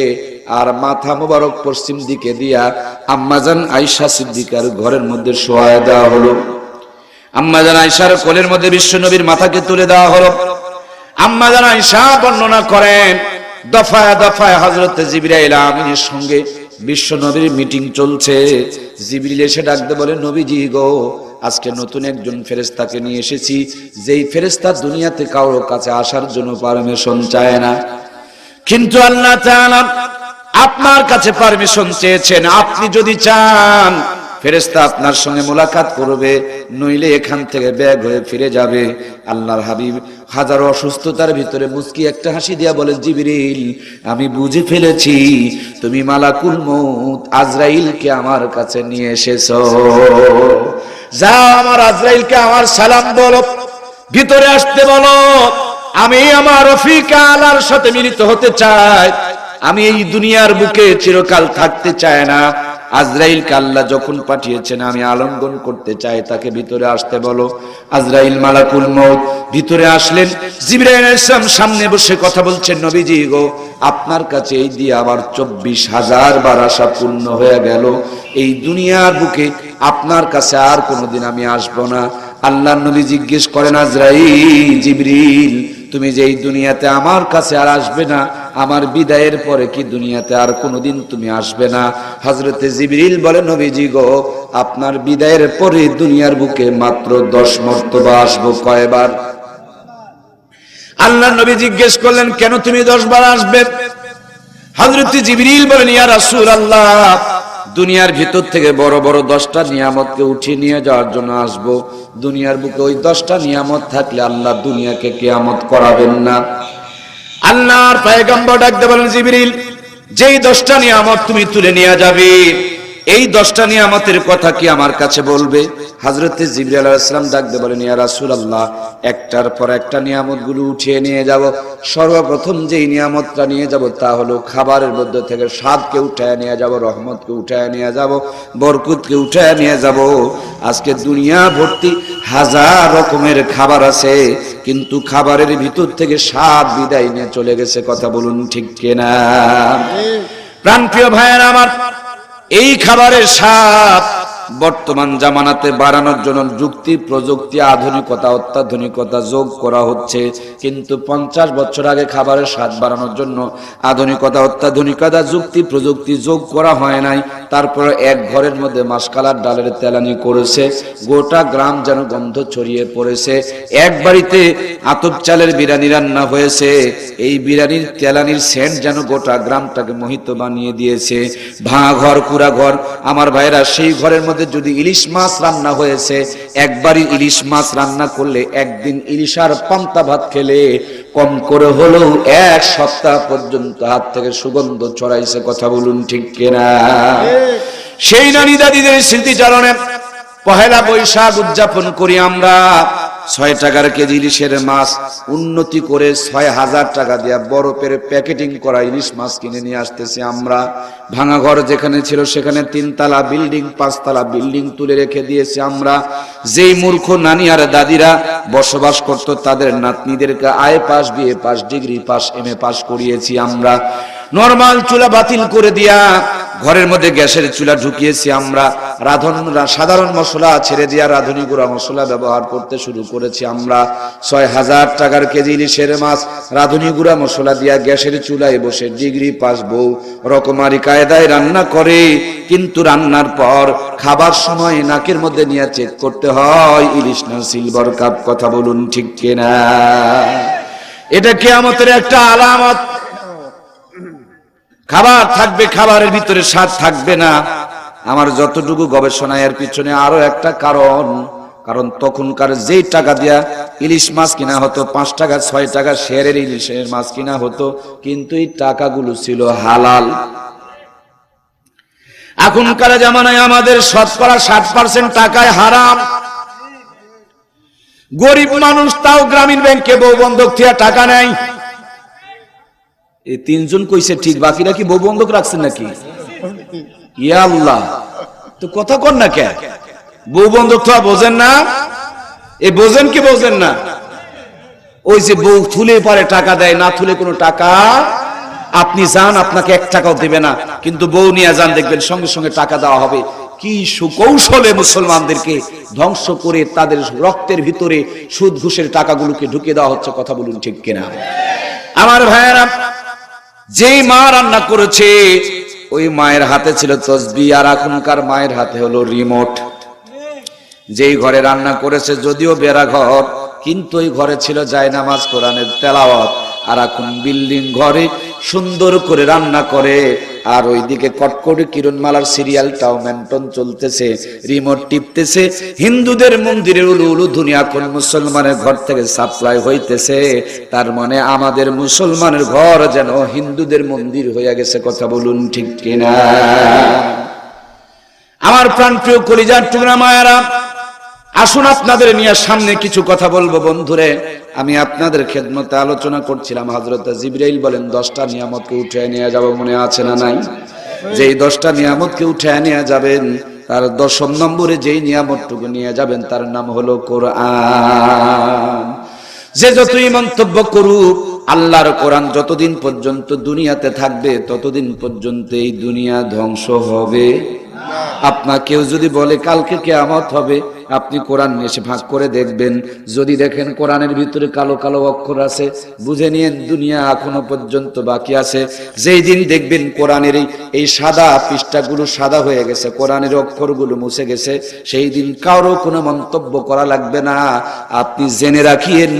আর মাথা মোবারক পশ্চিম দিকে দিয়া আম্মাজান আয়েশা সিদ্দিকার ঘরের মধ্যে শোয়া দেওয়া হলো। আম্মাজান আয়েশার কোলের মধ্যে বিশ্ব নবীর মাথাকে তুলে দেওয়া হলো। আম্মাজান আয়েশা বর্ণনা করেন, দফায় দফায় হযরত জিবরাইল আমিনের সঙ্গে বিশ্ব নবীর মিটিং চলছে। জিবরিল এসে ডাকতে বলে, নবীজি গো, আজকে নতুন একজন ফেরেশতাকে নিয়ে এসেছি, যেই ফেরেশতা দুনিয়াতে কারো কাছে আসার জন্য পারমিশন চায় না, কিন্তু আল্লাহ তাআলা আপনার কাছে পারমিশন চেয়েছেন। আপনি যদি চান ফেরেশতা আপনার সঙ্গে মোলাকাত করবে, নইলে এখান থেকে ব্যাগ হয়ে ফিরে যাবে। আল্লাহর হাবিব হাজারো অসুস্থতার ভিতরে মুস্কি একটা হাসি দিয়া বলে, জিবরিল, আমি বুঝে ফেলেছি তুমি মালাকুল মউত আজরাইলকে আমার কাছে নিয়ে এসেছো। যাও, আমার আজরাইলকে আমার সালাম বলো। ভিতরে আসতে বলো, আমি আমার রফিক আলার সাথে মিলিত হতে চাই, আমি এই দুনিয়ার বুকে চিরকাল থাকতে চাই না। আজরাইলকে আল্লাহ যখন পাঠিয়েছেন আমি আলিঙ্গন করতে চাই, তাকে ভিতরে আসতে বলো। আজরাইল মালাকুল মউত ভিতরে আসলেন। জিবরাইল আলাইহিস সালাম সামনে বসে কথা বলছেন, নবীজি গো, আপনার কাছে এই দিয়ে আবার 24,000 বার আশা পূর্ণ হয়ে গেল। এই দুনিয়ার বুকে আপনার কাছে আর কোনোদিন আমি আসব না। আল্লাহর নবী জিজ্ঞেস করেন, আজরাইল, জিবরিল, তুমি যে এই দুনিয়াতে আমার কাছে আর আসবে না, আমার বিদায়ের পরে কি দুনিয়াতে আর কোনোদিন তুমি আসবে না? হযরতে জিবরিল বলে, নবীজি গো, আপনার বিদায়ের পরে দুনিয়ার বুকে মাত্র 10 মর্তবা আসবো। কয়বার? আল্লাহর নবী জিজ্ঞেস করলেন, কেন তুমি 10 বার আসবে? হযরতে জিবরিল বলেন, ইয়া রাসূলুল্লাহ, দুনিয়ার ভিতর থেকে বড় বড় 10টা নিয়ামতকে উঠিয়ে নিয়ে যাওয়ার জন্য আসবো। দুনিয়ার বুকে ওই 10টা নিয়ামত থাকলে আল্লাহ দুনিয়াকে কিয়ামত করাবেন না। আল্লাহর পয়গম্বর ডাকতে বলেন, জিবরিল, যেই 10টা নিয়ামত তুমি তুলে নিয়ে যাবে, এই 10টা নিয়ামতের কথা কি আমার কাছে বলবে? হযরতে জিবরাইল আলাইহিস সালাম ডাকতে বলেন, ইয়া রাসূলুল্লাহ, একটার পর একটা নিয়ামতগুলো উঠিয়ে নিয়ে যাব। সর্বপ্রথম যেই নিয়ামতটা নিয়ে যাব তা হলো খাবারের মধ্যে থেকে স্বাদকে উঠায় নিয়ে যাব, রহমতকে উঠায় নিয়ে যাব, বরকতকে উঠায় নিয়ে যাব। আজকে দুনিয়া ভর্তি হাজার রকমের খাবার আছে, কিন্তু খাবারের ভিতর থেকে স্বাদ বিদায় নিয়ে চলে গেছে। কথা বলুন ঠিক কিনা? প্রাণপ্রিয় ভাইয়েরা আমার, এই খাবারের স্বাদ বর্তমান জামানাতে বাড়ানোর জন্য যুক্তি, প্রযুক্তি, আধুনিকতা, অত্যাধুনিকতা যোগ করা হচ্ছে, কিন্তু 50 বছর আগে খাবারের স্বাদ বাড়ানোর জন্য আধুনিকতা, অত্যাধুনিকতা, যুক্তি, প্রযুক্তি যোগ করা হয় নাই। তারপর এক ঘরের মধ্যে মাসকালার ডালের তেলানি করেছে, গোটা গ্রাম যেন গন্ধ ছড়িয়ে পড়েছে। এক বাড়িতে আতপ চালের বিরিয়ানি রান্না হয়েছে, এই বিরিয়ানির তেলানির সেন্ট যেন গোটা গ্রামটাকে মোহিত বানিয়ে দিয়েছে। ভাঙা ঘর, কুড়া ঘর। আমার ভাইরা, সেই ঘরের মধ্যে যদি ইলিশ মাছ রান্না হয়েছে, একবারই ইলিশ মাছ রান্না করলে একদিন ইলিশার পান্তা ভাত খেলে কম করে হলেও 1 সপ্তাহ পর্যন্ত হাত থেকে সুগন্ধ ছড়াইছে। কথা বলুন ঠিক কিনা? সেই নানি দাদিদের স্মৃতিচারণে পহেলা বৈশাখ উদযাপন করি আমরা। 6 টাকার কেজি ইলিশের মাছ উন্নতি করে 6,000 টাকা দিয়ে বরফের প্যাকেটিং করা ইলিশ মাছ কিনে নিয়ে আসতেছি আমরা। ভাঙা ঘর যেখানে ছিল সেখানে 3 তলা বিল্ডিং, 5 তলা বিল্ডিং তুলে রেখে দিয়েছি আমরা। যেই মূর্খ নানি আর দাদিরা বসবাস করত, তাদের নাতনিদেরকে I pass, BA pass, degree pass, MA pass করিয়েছি আমরা। নরমাল চুলা বাতিল করে দিয়া ঘরের মধ্যে গ্যাসের চুলা ঢুকিয়েছি আমরা। সাধারণ মশলা ছেড়ে দিয়া রাঁধুনি গুঁড়া মশলা ব্যবহার করতে শুরু করেছি আমরা। 6,000 টাকার কেজি ইলিশের মাছ রাঁধুনি গুঁড়া মশলা দিয়া গ্যাসের চুলায় বসে ডিগ্রি পাস বউ রকমারি কায়দায় রান্না করে, কিন্তু রান্নার পর খাবার সময় নাকের মধ্যে নিয়ে চেক করতে হয় ইলিশ না সিলভার কাপ। কথা বলুন ঠিক কিনা? এটা কিয়ামতের একটা আলামত। খাবার থাকবে, খাবারের ভিতরে স্বাদ থাকবে না। আমার যতটুকু গবেষণা, এর পিছনে আরো একটা কারণ তখনকার যেই টাকা দিয়া ইলিশ মাছ কিনা হতো, 5 টাকা 6 টাকা শেয়ারের ইলিশের মাছ কিনা হতো, কিন্তু এই টাকাগুলো ছিল হালাল। এখনকার জামানায় আমাদের শতকরা 60% টাকায় হারাম। গরিব মানুষ তাও গ্রামীণ ব্যাংকে বউ বন্ধক থেকে টাকা নেয়। এই 3 জন কইছে ঠিক, বাকিরা কি বউ বন্ধক রাখছেন নাকি? ইয়া আল্লাহ, তো কথা কর না কে? বউ বন্ধক তো বোঝেন না? এই বোঝেন কি বোঝেন না? ওই যে বউ থুলে পারে টাকা দেয়, না থুলে কোনো টাকা। আপনি যান, আপনাকে 1 টাকাও দেবে না, কিন্তু বউ নিয়ে যান, দেখবেন সঙ্গে সঙ্গে টাকা দেওয়া হবে। কি সুকৌশলে মুসলমানদেরকে ধ্বংস করে তাদের রক্তের ভিতরে সুদ ঘুষের টাকাগুলোকে ঢুকিয়ে দেওয়া হচ্ছে। কথা বলুন ঠিক কিনা? আমার ভাইয়েরা, যেই মা রান্না করেছে ওই মায়ের হাতে ছিল তসবিহ, আর এখনকার মায়ের হাতে হলো রিমোট। যেই ঘরে রান্না করেছে, যদিও বেড়া ঘর, কিন্তু ওই ঘরে ছিল জায়নামাজ, কোরআনের তেলাওয়াত। আর এখন বিল্ডিং ঘরে সুন্দর করে রান্না করে, আর ওইদিকে কটকটি কিরণমালার সিরিয়ালটাও মেনটেন চলতেছে, রিমোট টিপতেছে। হিন্দুদের মন্দিরের উলু উলু দুনিয়া কোন মুসলমানের ঘর থেকে সাপ্লাই হইতেছে। তার মানে আমাদের মুসলমানের ঘর যেন হিন্দুদের মন্দির হয়ে গেছে। কথা বলুন ঠিক কিনা? আমার প্রাণপ্রিয় কলিজার টুকরা মায়েরা, আসুন আপনাদের নিয়ে সামনে কিছু কথা বলবো বন্ধুরে। আমি আপনাদের খেদমতে আলোচনা করছিলাম, হযরত জিবরাইল বলেন 10টা নিয়ামতকে উঠে নিয়ে যাব, মনে আছে না নাই? যেই 10টা নিয়ামতকে উঠে নিয়ে যাবেন, তার 10ম নম্বরে যেই নিয়ামতটুকু নিয়ে যাবেন তার নাম হলো কোরআন। যে যতই মন্তব্য করুক, আল্লাহর কোরআন যতদিন পর্যন্ত দুনিয়াতে থাকবে ততদিন পর্যন্ত এই দুনিয়া ধ্বংস হবে। আপনার কেউ যদি বলে কালকে কিয়ামত হবে, আপনি কোরআন এসে ভাগ করে দেখবেন, যদি দেখেন কোরআনের ভিতরে কালো কালো অক্ষর আছে, বুঝে নিয়েন দুনিয়া এখনো পর্যন্ত বাকি আছে। যেই দিন দেখবেন কোরআনের এই সাদা পৃষ্ঠাগুলো সাদা হয়ে গেছে, কোরআনের অক্ষরগুলো মুছে গেছে, সেই দিন কারো কোনো মন্তব্য করা লাগবে না। আপনি জেনে রাখিয়েন,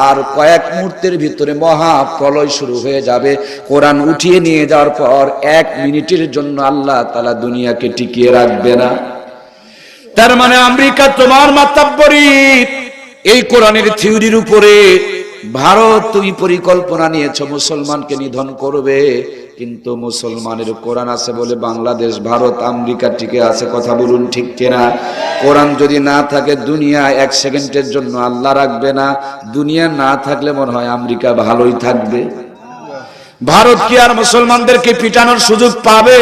আর কয়েক মুহূর্তের ভিতরে মহা প্রলয় শুরু হয়ে যাবে। কোরআন উঠিয়ে নিয়ে যাওয়ার পর 1 মিনিটের জন্য আল্লাহ তাআলা দুনিয়াকে টিকিয়ে রাখবে না। তার মানে আমেরিকা তোমার মাতাব্বরি এই কোরআনের থিওরির উপরে। ভারত তুমি পরিকল্পনা নিয়েছো মুসলমানকে নিধন করবে, কিন্তু মুসলমানের কোরআন আছে বলে বাংলাদেশ, ভারত, আমেরিকা টিকে আছে। কথা বলুন ঠিক কিনা? কোরআন যদি না থাকে দুনিয়া 1 সেকেন্ডের জন্য আল্লাহ রাখবে না। দুনিয়া না থাকলে মনে হয় আমেরিকা ভালোই থাকবে। ভারত কি আর মুসলমানদেরকে পিটানোর সুযোগ পাবে?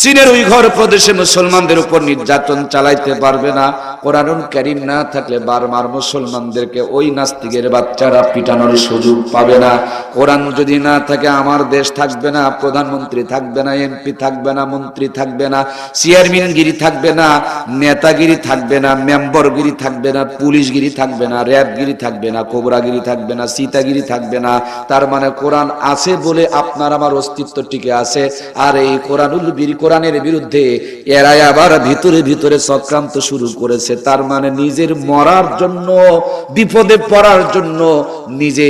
চীনের উইঘর প্রদেশে মুসলমানদের উপর নির্যাতন চালাইতে পারবে না। কোরআনুল কারীম না থাকলে বারবার মুসলমানদেরকে ওই নাস্তিকের বাচ্চারা পিটানোর সুযোগ পাবে না। কোরআন যদি না থাকে আমার দেশ থাকবে না, প্রধানমন্ত্রী থাকবে না, এমপি থাকবে না, মন্ত্রী থাকবে না, চেয়ারম্যানগিরি থাকবে না, নেতাগিরি থাকবে না, মেম্বরগিরি থাকবে না, পুলিশগিরি থাকবে না, র্যাবগিরি থাকবে না, কোবরাগিরি থাকবে না, সীতাগিরি থাকবে না। তার মানে কোরআন আছে বলে আপনার আমার অস্তিত্ব টিকে আছে। আর এই কোরআনের বিরুদ্ধে এরাই আবার ভিতরে ভিতরে চক্রান্ত শুরু করেছে। তার মানে নিজের মরার জন্য, বিপদে পড়ার জন্য, নিজে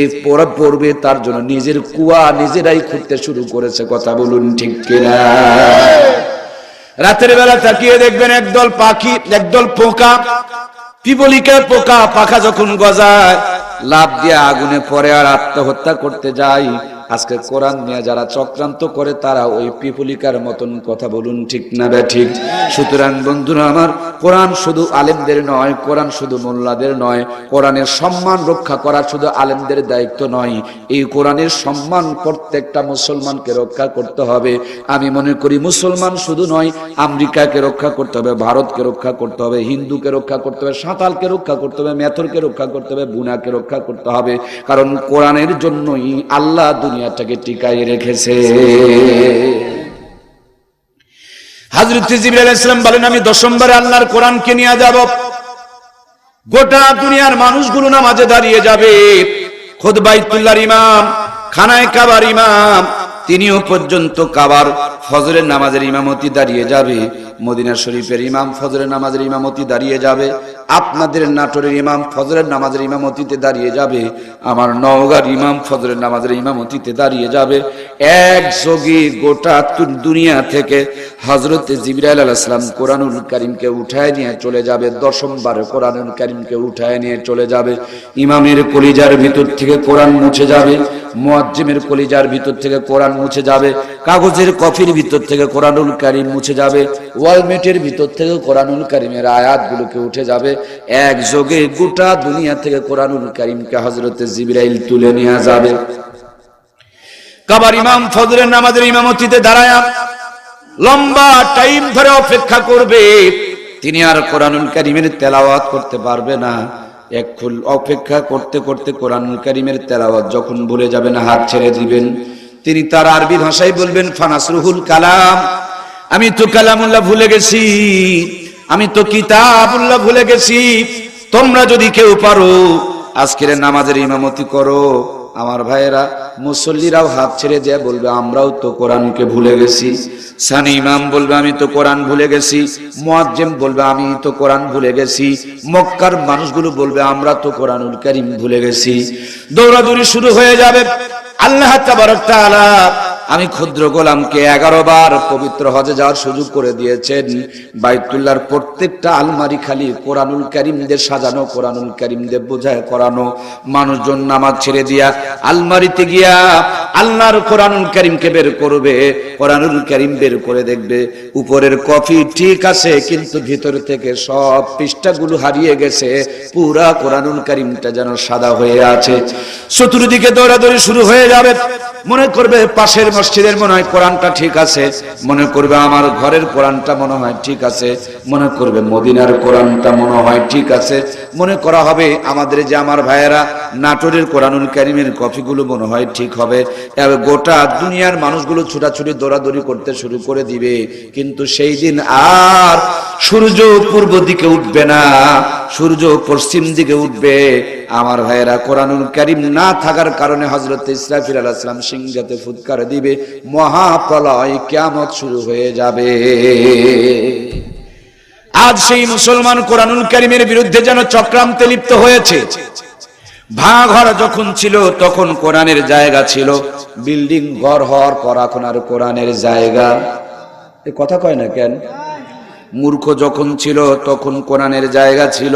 পড়বে তার জন্য নিজের কুয়া নিজেরাই খুঁড়তে শুরু করেছে। কথা বলুন ঠিক কিনা? রাতের বেলা তাকিয়ে দেখবেন একদল পাখি, একদল পোকা, পিপলিকার পোকা, পাখা যখন গজায় লাফ দিয়ে আগুনে পড়ে আর আত্মহত্যা করতে যায়। আজকে কোরআন নিয়ে যারা চক্রান্ত করে তারা ওই পিপলিকার মতন। কথা বলুন ঠিক না ঠিক? সুতরাং বন্ধুরা আমার, কোরআন শুধু আলেমদের নয়, কোরআন শুধু মোল্লাদের নয়, কোরআনের সম্মান রক্ষা করা শুধু আলেমদের দায়িত্ব নয়। এই কোরআনের সম্মান প্রত্যেকটা মুসলমানকে রক্ষা করতে হবে। আমি মনে করি মুসলমান শুধু নয়, আমেরিকাকে রক্ষা করতে হবে, ভারতকে রক্ষা করতে হবে, হিন্দুকে রক্ষা করতে হবে, সাঁতালকে রক্ষা করতে হবে, মেথরকে রক্ষা করতে হবে, বুনাকে রক্ষা করতে হবে। কারণ কোরআনের জন্যই আল্লাহ দুনিয়াটাকে টিকাই রেখেছে। হযরত জিবরাইল আলাইহিস সালাম বলেন, আমি 10 নম্বরে আল্লাহর কোরআনকে নিয়ে যাব। গোটা দুনিয়ার মানুষগুলো নামাজে দাঁড়িয়ে যাবে। খুদ বাইতুল্লাহর ইমাম, খানায়ে কাবার ইমাম, তিনিও পর্যন্ত কাবার ফজরের নামাজের ইমামতি দাঁড়িয়ে যাবে। মদিনা শরীফের ইমাম ফজরের নামাজের ইমামতি দাঁড়িয়ে যাবে। আপনাদের নাটোরের ইমাম ফজরের নামাজের ইমামতিতে দাঁড়িয়ে যাবে। আমার নওগাঁর ইমাম ফজরের নামাজের ইমামতিতে দাঁড়িয়ে যাবে। একযোগে গোটা দুনিয়া থেকে হযরত জিবরাইল আলাইহিস সালাম কোরআনুল কারীমকে উঠায় নিয়ে চলে যাবে। 10ম বারে কোরআনুল কারীমকে উঠায় নিয়ে চলে যাবে। ইমামের কলিজার ভিতর থেকে কোরআন মুছে যাবে, মুয়াজ্জিমের কলিজার ভিতর থেকে কোরআন মুছে যাবে, কাগজের কপির ভিতর থেকে কোরআনুল কারীম মুছে যাবে, ওয়ালমেটের ভিতর থেকে কোরআনুল কারীমের আয়াতগুলোকে উঠে যাবে। একযোগে গোটা দুনিয়া থেকে কোরআনুল কারীমকে হযরত জিবরাইল তুলে নিয়ে যাবে। কাবার ইমাম ফজরের নামাজের ইমামতিতে দাঁড়ায়া লম্বা টাইম ধরে অপেক্ষা করবে। তিনি আর কোরআনুল কারীমের তেলাওয়াত করতে পারবে না। একটু অপেক্ষা করতে করতে কোরআনুল কারীমের তেলাওয়াত যখন ভুলে যাবেন, হাত ছেড়ে দিবেন, তিনি তার আরবি ভাষায় বলবেন, ফানাসরুহুল কালাম, আমি তো কালামুল্লাহ ভুলে গেছি, আমি তো কিতাবুল্লাহ ভুলে গেছি। তোমরা যদি কেউ পারো আজকের নামাজের ইমামতি করো। আমার ভাইয়েরা, মুসল্লিরাও হাত ছেড়ে দিয়ে বলবে, আমরাও তো কোরআনকে ভুলে গেছি। সানি ইমাম বলবে, আমি তো কোরআন ভুলে গেছি। মুয়াজ্জিম বলবে, আমি তো কোরআন ভুলে গেছি। মক্কার মানুষগুলো বলবে, আমরা তো কোরআনুল কারীম ভুলে গেছি। দৌড়াদৌড়ি শুরু হয়ে যাবে। আল্লাহ তাবারক তাআলা আমি ক্ষুদ্র গোলামকে 11 বার পবিত্র হজে যাওয়ার সুযোগ করে দিয়েছেন। বাইতুল্লাহর প্রত্যেকটা আলমারি খালি কোরআনুল কারীমদের সাজানো, কোরআনুল কারীমদের বোঝায় করানো। মানুষজন নামাজ ছেড়ে দিয়া আলমারিতে গিয়া আল্লাহর কোরআনুল কারীমকে বের করবে, কোরআনুল কারীম বের করে দেখবে উপরের কপি ঠিক আছে কিন্তু ভিতর থেকে সব পৃষ্ঠাগুলো হারিয়ে গেছে, পুরা কোরআনুল কারীমটা যেন সাদা হয়ে আছে। চতুর্দিকে দৌড়াদৌড়ি শুরু হয়ে যাবে, মনে করবে পাশের মসজিদের মনে হয় কোরআনটা ঠিক আছে, মনে করবে আমার ঘরের কোরআনটা মনে হয় ঠিক আছে, মনে করবে মদিনার কোরআনটা মনে হয় ঠিক আছে, মনে করা হবে আমাদের যে আমার ভাইয়েরা নাটোরের কোরআনুল কারীমের কপিগুলো মনে হয় ঠিক হবে। এবার গোটা দুনিয়ার মানুষগুলো ছুটাছুটি দৌড়াদৌড়ি করতে শুরু করে দিবে, কিন্তু সেই দিন আর সূর্য পূর্ব দিকে উঠবে না, সূর্য পশ্চিম দিকে উঠবে। আমার ভাইয়েরা কোরআনুল কারীম না থাকার কারণে হযরত ইসরাফিল আলাইহিস সালাম সিংহাতে ফুৎকার দিবে, মহাপ্রলয় কিয়ামত শুরু হয়ে যাবে। আজ সেই মুসলমান কোরআনুল কারীমের বিরুদ্ধে যেন চক্রান্তে লিপ্ত হয়েছে। ভাঙঘর যখন ছিল তখন কোরআনের জায়গা ছিল, বিল্ডিং ঘর হওয়ার পর এখন আর কোরআনের জায়গা, এ কথা কয় না কেন? মূর্খ যখন ছিল তখন কোরআনের জায়গা ছিল,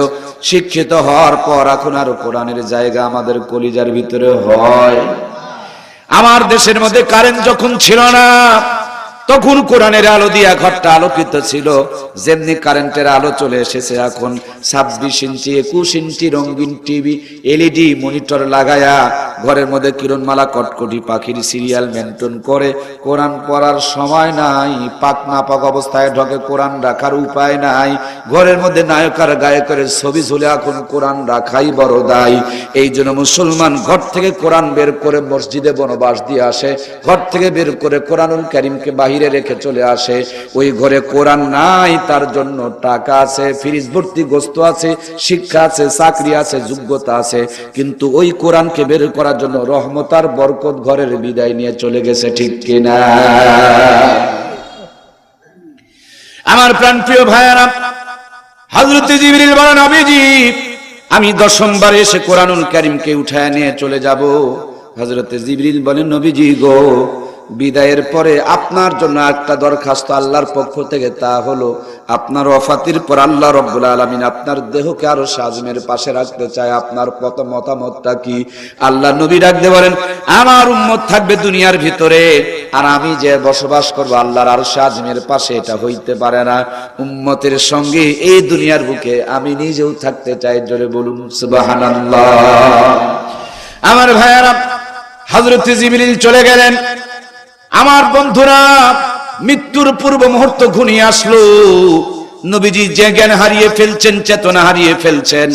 শিক্ষিত হওয়ার পর এখন আর কোরআনের জায়গা আমাদের কলিজার ভিতরে হয়। আমার দেশের মধ্যে কারেন্ট যখন ছিল না তখন কোরআনের আলো দিয়া ঘরটা আলোকিত ছিল, যেমনি কারেন্টের আলো চলে এসেছে এখন 26 ইঞ্চি 21 ইঞ্চি রঙিন টিভি এলইডি মনিটর লাগায়া ঘরের মধ্যে কিরণমালা কটকটি পাখির সিরিয়াল মেনটেন করে, কোরআন পড়ার সময় নাই, পাক নাপাক অবস্থায় ঢকে কোরআন রাখার উপায় নাই, ঘরের মধ্যে নায়ক আর গায়কের ছবি ঝুলে এখন কোরআন রাখাই বড় দায়। এই জন্য মুসলমান ঘর থেকে কোরআন বের করে মসজিদে বনবাস দিয়ে আসে, ঘর থেকে বের করে কোরআনুল কারীমকে বাহিরে রেখে চলে আসে। ওই ঘরে কোরআন নাই, তার জন্য টাকা আছে, ফ্রিজ ভর্তি গোস্ত আছে, শিক্ষা আছে, চাকরি আছে, যোগ্যতা আছে, কিন্তু ওই কোরআনকে বের করার জন্য রহমত আর বরকত ঘরের বিদায় নিয়ে চলে গেছে, ঠিক কিনা? আমার প্রাণপ্রিয় ভাইয়েরা, হযরত জিবরিল বলেন, নবীজি আমি 10ম বারে এসে কোরআনুল কারীমকে উঠায় নিয়ে চলে যাব। হযরত জিবরিল বলেন, নবীজি গো, বিদায়ের পরে আপনার জন্য একটা দরখাস্ত আল্লাহর পক্ষ থেকে, তা হলো আপনার ওয়াফাতের পর আল্লাহ রাব্বুল আলামিন আপনার দেহকে আরশ আযমের পাশে রাখতে চায়, আপনার মতামতটা কি? আল্লাহ নবী ডাক দিয়ে বলেন, আমার উম্মত থাকবে দুনিয়ার ভিতরে, আর আমি যে বসবাস করব আল্লাহর আরশ আযমের পাশে, এটা হইতে পারে না। উম্মতের সঙ্গে এই দুনিয়ার বুকে আমি নিজেও থাকতে চাই, জোরে বলুন সুবহানাল্লাহ। আমার ভাইয়েরা, হযরত জিবরিল চলে গেলেন। আমার বন্ধুরা, মৃত্যুর পূর্ব মুহূর্ত ঘনিয়ে আসলো। নবীজি যে জ্ঞান হারিয়ে ফেলছেন, চেতনা হারিয়ে ফেলছেন,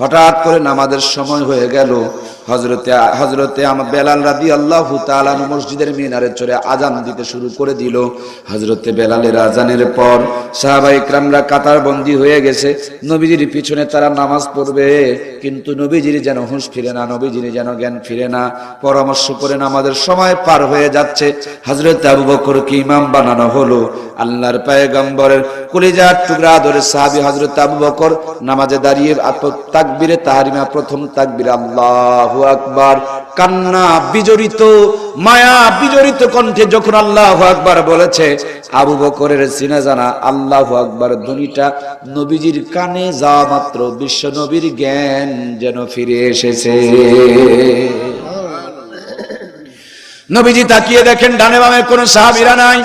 হঠাৎ করে নামাজের সময় হয়ে গেল। হযরতে বেলাল রাদিয়াল্লাহু তাআলা মসজিদের মিনারে চড়ে আযান দিতে শুরু করে দিল। হযরতে বেলালের আযানের পর সাহাবায়ে কেরামরা কাতারবন্দী হয়ে গেছে, নবীজির পিছনে তারা নামাজ পড়বে, কিন্তু নবীজির যেন হুঁশ ফিরে না, নবীজির যেন জ্ঞান ফিরে না। পরামর্শ করে নামাজের সময় পার হয়ে যাচ্ছে, হযরত আবু বকরকে ইমাম বানানো হলো। আল্লাহর পয়গম্বরের কলিজার টুকরা আদরের সাহাবী হযরত আবু বকর নামাজে দাঁড়িয়ে তাকবীরে তাহরিমা, প্রথম তাকবীর আল্লাহু আকবার, কান্না বিজড়িত, মায়া বিজড়িত কণ্ঠে যখন আল্লাহু আকবার বলেছে, আবু বকরের সিনা জানা আল্লাহু আকবার ধ্বনিটা নবীজির কানে যাওয়া মাত্র বিশ্ব নবীর জ্ঞান যেন ফিরে এসেছে। নবীজি তাকিয়ে দেখেন ডানে বামে কোনো সাহাবীরা নাই,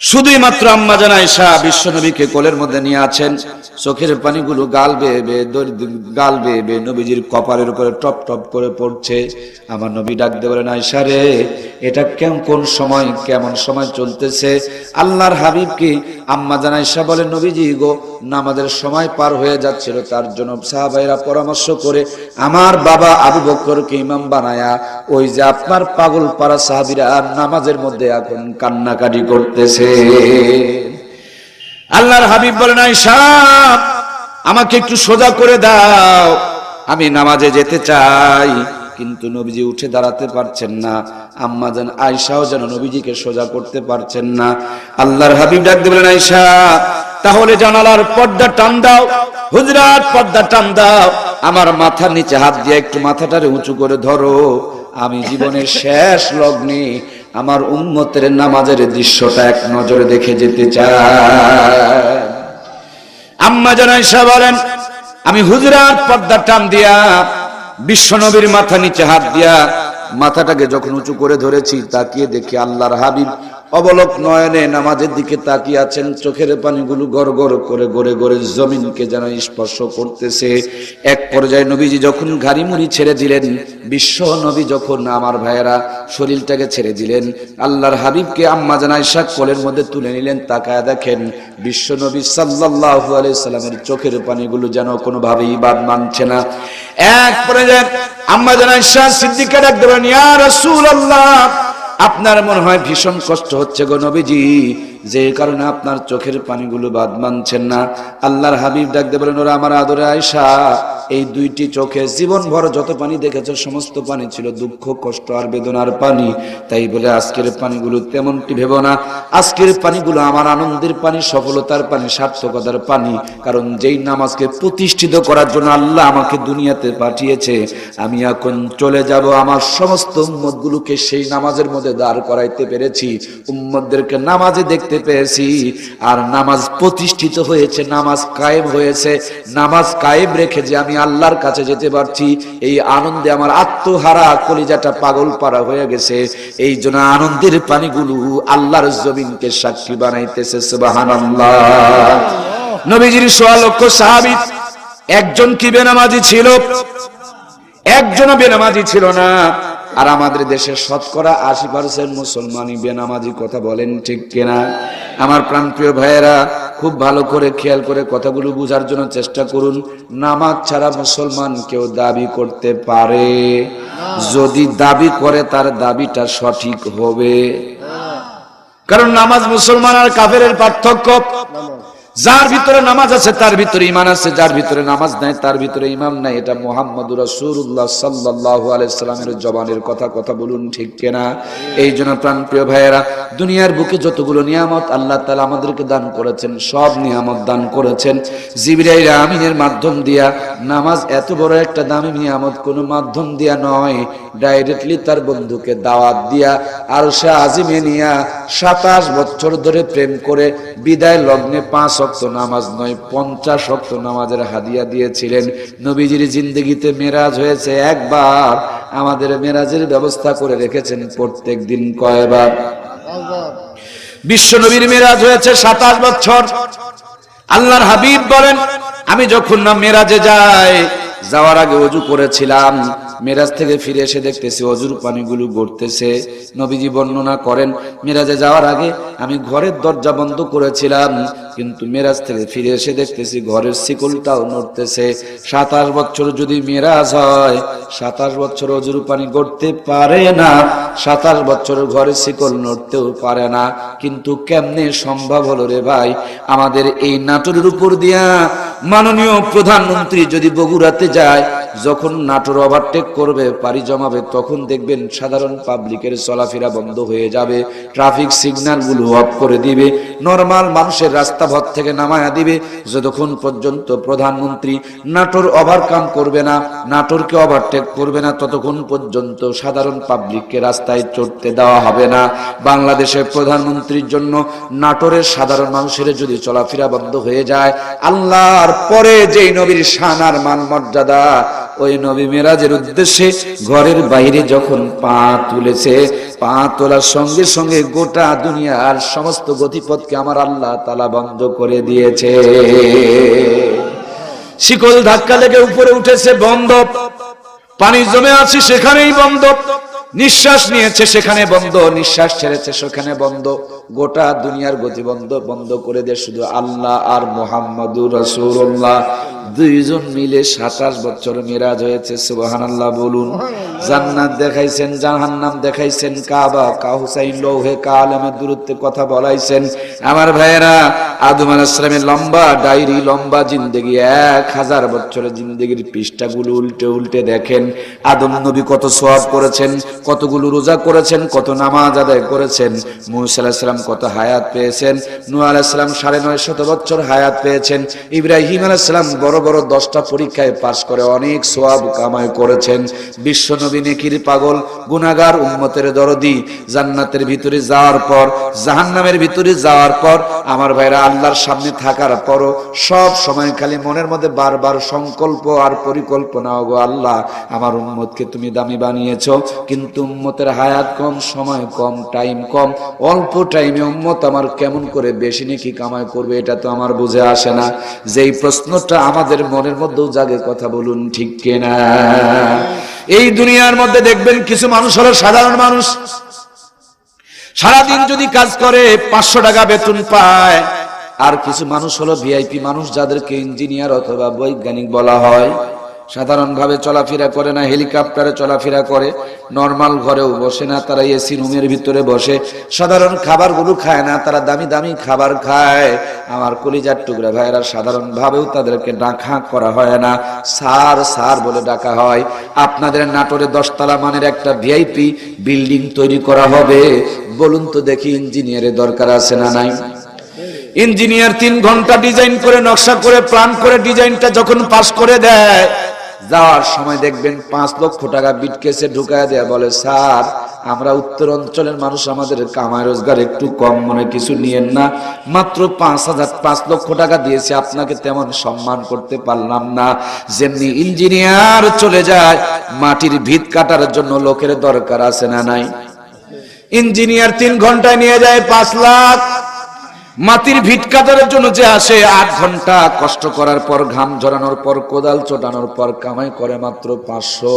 শুধুই মাত্র আম্মা জান আয়েশা বিশ্ব নবীকে কোলের মধ্যে নিয়ে আছেন। চোখের পানিগুলো গাল বেয়ে বেয়ে নবীজির কপালের উপরে টপ টপ করে পড়ছে। আমার নবী ডাক দিয়ে বলেন, আয়েশা রে, এটা কেমন সময় চলতেছে? আল্লাহর হাবিবকে আম্মা জান আয়েশা বলেন, নবীজি গো, নামাজের সময় পার হয়ে যাচ্ছিল, তার জন্য সাহাবাইরা পরামর্শ করে আমার বাবা আবু বকরকে ইমাম বানায়া ওই যে আপনার পাগল পাড়া সাহাবীরা নামাজের মধ্যে এখন কান্নাকাটি করতেছে। আল্লাহর হাবিব বলেন, আয়েশা আমাকে একটু সোজা করে দাও, আমি নামাজে যেতে চাই। কিন্তু নবীজি উঠে দাঁড়াতে পারছেন না, আম্মা জান আয়েশাও যেন নবীজিকে সোজা করতে পারছেন না। আল্লাহর হাবিব ডাক দিয়ে বলেন, আয়েশা তাহলে জানালার পর্দা টান দাও, হুজরাত পর্দা টান দাও, আমার মাথার নিচে হাত দিয়ে একটু মাথাটারে উঁচু করে ধরো, আমি জীবনের শেষ লগ্নে আমার উম্মতের নামাজের দৃশ্যটা এক নজরে দেখে যেতে চাই। আম্মা জান আয়েশা বলেন, আমি হুজরাত পর্দা টান দিয়া বিশ্ব নবীর মাথা নিচে হাত দিয়া মাথাটাকে যখন উঁচু করে ধরেছি, তাকিয়ে দেখি আল্লাহর হাবিব অবলক নয়নে নামাজের দিকে তাকিয়ে আছেন। চোখের পানিগুলো গড় গড় করে গড়ে গড়ে জমিনকে যেন স্পর্শ করতেছে। এক পর্যায়ে নবীজি যখন ঘাড়ি মুড়ি ছেড়ে দিলেন, বিশ্ব নবী যখন আমার ভাইয়েরা শরীরটাকে ছেড়ে দিলেন, আল্লাহর হাবিবকে আম্মা জান আয়েশা কোলের মধ্যে তুলে নিলেন। তাকায় দেখেন বিশ্ব নবী সাল্লাল্লাহু আলাইহি সাল্লামের চোখের পানিগুলো যেন কোনোভাবেই বাদ মানছে না। এক পর্যায়ে আম্মা জান আয়েশা সিদ্দিকা ডাক দিলেন, ইয়া রাসূলুল্লাহ, আপনার মনে হয় ভীষণ কষ্ট হচ্ছে গো নবীজি, যে কারণে আপনার চোখের পানিগুলো বাদ মানছেন না। আল্লাহর হাবিব ডাক দিয়ে বলেন, ওরা আমার আদরে আয়েশা, এই দুইটি চোখে জীবন ভর যত পানি দেখেছ সমস্ত পানি ছিল দুঃখ, কষ্ট আর বেদনার পানি। তাই বলে আজকের পানিগুলো তেমনটি ভেবো না। আজকের পানিগুলো আমার আনন্দের পানি, সফলতার পানি, সার্থকতার পানি। কারণ যেই নামাজকে প্রতিষ্ঠিত করার জন্য আল্লাহ আমাকে দুনিয়াতে পাঠিয়েছে, আমি এখন চলে যাব, আমার সমস্ত উম্মতগুলোকে সেই নামাজের মধ্যে দাঁড় করাইতে পেরেছি, উম্মতদেরকে নামাজে দেখতে পেয়েছি। আর নামাজ প্রতিষ্ঠিত হয়েছে, নামাজ কায়েম হয়েছে। নামাজ কায়েম রেখে যে আমি আল্লাহর কাছে যেতে পারছি, এই আনন্দে আমার আত্মহারা কলিজাটা পাগল পারা হয়ে গেছে। এই জন্য আনন্দের পানিগুলো আল্লাহর জমিনকে সাক্ষী বানাইতেছে। সুবহানাল্লাহ। নবীজির 1.5 লক্ষ সাহাবী, একজন কি বেনামাজি ছিল? একজনও বেনামাজি ছিল না। আর আমাদের দেশের শতকরা 80% মুসলমানই বেনামাজি। কথা বলেন ঠিক কিনা? আমার প্রাণপ্রিয় ভাইয়েরা, খুব ভালো করে খেয়াল করে কথাগুলো বোঝার জন্য চেষ্টা করুন। নামাজ ছাড়া মুসলমান কেউ দাবি করতে পারে? যদি দাবি করে তার দাবিটা সঠিক হবে। কারণ নামাজ মুসলমান আর কাফেরের পার্থক্য, যার ভিতরে নামাজ আছে তার ভিতরে ঈমান আছে, যার ভিতরে নামাজ নাই তার ভিতরে ঈমান নাই। এটা মুহাম্মদুর রাসূলুল্লাহ সাল্লাল্লাহু আলাইহি সাল্লামের জবানের কথা বলুন ঠিক কিনা? এই জন্য প্রাণপ্রিয় ভাইয়েরা, দুনিয়ার বুকে যতগুলো নিয়ামত আল্লাহ তাআলা আমাদেরকে দান করেছেন, সব নিয়ামত দান করেছেন জিবরাইল আমিনের মাধ্যম দিয়া। নামাজ এত বড় একটা দামি নিয়ামত কোনো মাধ্যম দিয়া নয়, ডাইরেক্টলি তার বন্ধুকে দাওয়াত দিয়া আরশে আজিমে নিয়া 27 বছর ধরে প্রেম করে বিদায় লগ্নে 5 ওয়াক্ত নামাজ নয় 50 ওয়াক্ত নামাজের হাদিয়া দিয়েছিলেন। নবীজির জিন্দেগিতে মেরাজ হয়েছে একবার, আমাদের মেরাজের ব্যবস্থা করে রেখেছেন প্রত্যেক দিন কয়বার? বিশ্ব নবীর মেরাজ হয়েছে 27 বছর। আল্লাহর হাবিব বলেন, আমি যখন না মেরাজে যাই, যাওয়ার আগে ওযু করেছিলাম, মেরাজ থেকে ফিরে এসে দেখতেছি ওযুর পানিগুলো গড়তেছে। নবীজি বর্ণনা করেন, মেরাজে যাওয়ার আগে আমি ঘরের দরজা বন্ধ করেছিলাম, কিন্তু মেরাজ থেকে ফিরে এসে দেখতেছি ঘরের শিকলটাও নড়তেছে। 27 বছর যদি মেরাজ হয়, 27 বছর ওযুর পানি গড়তে পারে না, 27 বছর ঘরের শিকল নড়তেও পারে না। কিন্তু কেমনে সম্ভব হলো রে ভাই? আমাদের এই নাটোরের উপর দিয়া মাননীয় প্রধানমন্ত্রী যদি বগুড়াতে যায়, যখন নাটোর ওভারটেক করবে, পাড়ি জমাবে, তখন দেখবেন সাধারণ পাবলিকের চলাফেরা বন্ধ হয়ে যাবে, ট্রাফিক সিগন্যাল গুলো অফ করে দিবে, নরমাল মানুষের রাস্তাপথ থেকে নামায়া দিবে। যতক্ষণ পর্যন্ত প্রধানমন্ত্রী নাটোর ওভারকাম করবে না, নাটোরকে ওভারটেক করবে না, ততক্ষণ পর্যন্ত সাধারণ পাবলিককে রাস্তায় চড়তে দেওয়া হবে না। বাংলাদেশের প্রধানমন্ত্রীর জন্য নাটোরের সাধারণ মানুষের যদি চলাফেরা বন্ধ হয়ে যায়, আল্লাহর পরে যেই নবীর শান আর মান মর্যাদা, ওই নবী মেরাজের উদ্দেশ্যে ঘরের বাইরে যখন পা তুলেছে, পা তোলার সঙ্গে সঙ্গে গোটা দুনিয়ার সমস্ত গতিপথকে আমার আল্লাহ তাআলা বন্ধ করে দিয়েছে। শিকল ধাক্কা লেগে উপরে উঠেছে, বন্ধ। পানি জমে আছে সেখানেই বন্ধ। নিঃশ্বাস নিয়েছে সেখানে বন্ধ, নিঃশ্বাস ছেড়েছে সেখানে বন্ধ। গোটা দুনিয়ার গতি বন্ধ করে দিয়ে শুধু আল্লাহ আর মুহাম্মাদুর রাসূলুল্লাহ দুইজন মিলে 27 বছর মেরাজ হয়েছে। সুবহানাল্লাহ বলুন। জান্নাত দেখাইছেন, জাহান্নাম দেখাইছেন, কাবা, হুসাইন, লৌহে, কালামে দূরত্বে কথা বলাইছেন। আমার ভাইয়েরা, আদম আলাইহিস সালামের লম্বা ডায়েরি, লম্বা জিন্দেগি, 1000 বছরের জিন্দেগির পৃষ্ঠাগুলো উল্টে উল্টে দেখেন। আদম নবী কত সওয়াব করেছেন, কতগুলো রোজা করেছেন, কত নামাজ আদায় করেছেন। মুসা আলাইহিস সালাম সালাম কত হায়াত পেয়েছেন, নূহ আলাইহিস সালাম 950 বছর হায়াত পেয়েছেন, ইব্রাহিম আলাইহিস সালাম বড় বড় 10টা পরীক্ষায় পাশ করে অনেক সওয়াব কামাই করেছেন। বিশ্ব নবী নেকির পাগল, গুনাহগার, উম্মতের দরদি, জান্নাতের ভিতরে যাওয়ার পর, জাহান্নামের ভিতরে যাওয়ার পর আমার ভাইরা আল্লাহর সামনে থাকার পরও সব সময় খালি মনের মধ্যে বারবার সংকল্প আর পরিকল্পনা, ওগো আল্লাহ আমার উম্মতকে তুমি দামি বানিয়েছো, কিন্তু উম্মতের হায়াত কম, সময় কম, টাইম কম, অল্প টাইমে উম্মত আমার কেমন করে বেশি নেকি কামাই করবে এটা তো আমার বুঝে আসে না। যেই প্রশ্নটা আমাদের মনের মধ্যেও জাগে, কথা বলুন ঠিক কিনা? এই দুনিয়ার মধ্যে দেখবেন কিছু মানুষ হলো সাধারণ মানুষ, সারাদিন যদি কাজ করে 500 টাকা বেতন পায়। আর কিছু মানুষ হলো ভিআইপি মানুষ, যাদেরকে ইঞ্জিনিয়ার অথবা বৈজ্ঞানিক বলা হয়। সাধারণ ভাবে চলাফেরা করে না, হেলিকপ্টারে চলাফেরা করে, নরমাল ঘরেও বসে না, তারা এসি রুমের ভিতরে বসে, সাধারণ খাবারগুলো খায় না, তারা দামি দামি খাবার খায়। আমার কলিজার টুকরা ভাইরা, সাধারণ ভাবেও তাদেরকে ডাকা করা হয় না, স্যার স্যার বলে ডাকা হয়। আপনাদের নাটোরে 10 তলা মানের একটা ভিআইপি বিল্ডিং তৈরি করা হবে, বলুন তো দেখি ইঞ্জিনিয়ারের দরকার আছে না নাই? ইঞ্জিনিয়ার 3 ঘন্টা ডিজাইন করে, নকশা করে, প্ল্যান করে, ডিজাইনটা যখন পাস করে দেয়, যাওয়ার সময় দেখবেন 5 লক্ষ টাকা বিটকেসে ঢুকায় দেয়া, বলে স্যার আমরা উত্তর অঞ্চলের মানুষ, আমাদের কামাই রোজগার একটু কম, মনে কিছু নিয়েন না, মাত্র 5 লক্ষ টাকা দিয়েছি, আপনাকে তেমন সম্মান করতে পারলাম না। যেমনি ইঞ্জিনিয়ার চলে যায়, মাটির ভিত কাটার জন্য লোকের দরকার আছে না নাই? ইঞ্জিনিয়ার 3 ঘন্টায় নিয়ে যায় 5 লাখ, মাটির ভিট কাটার জন্য যে আসে 8 ঘন্টা কষ্ট করার পর, ঘাম ঝরানোর পর, কোদাল চটানোর পর কামাই করে মাত্র 500।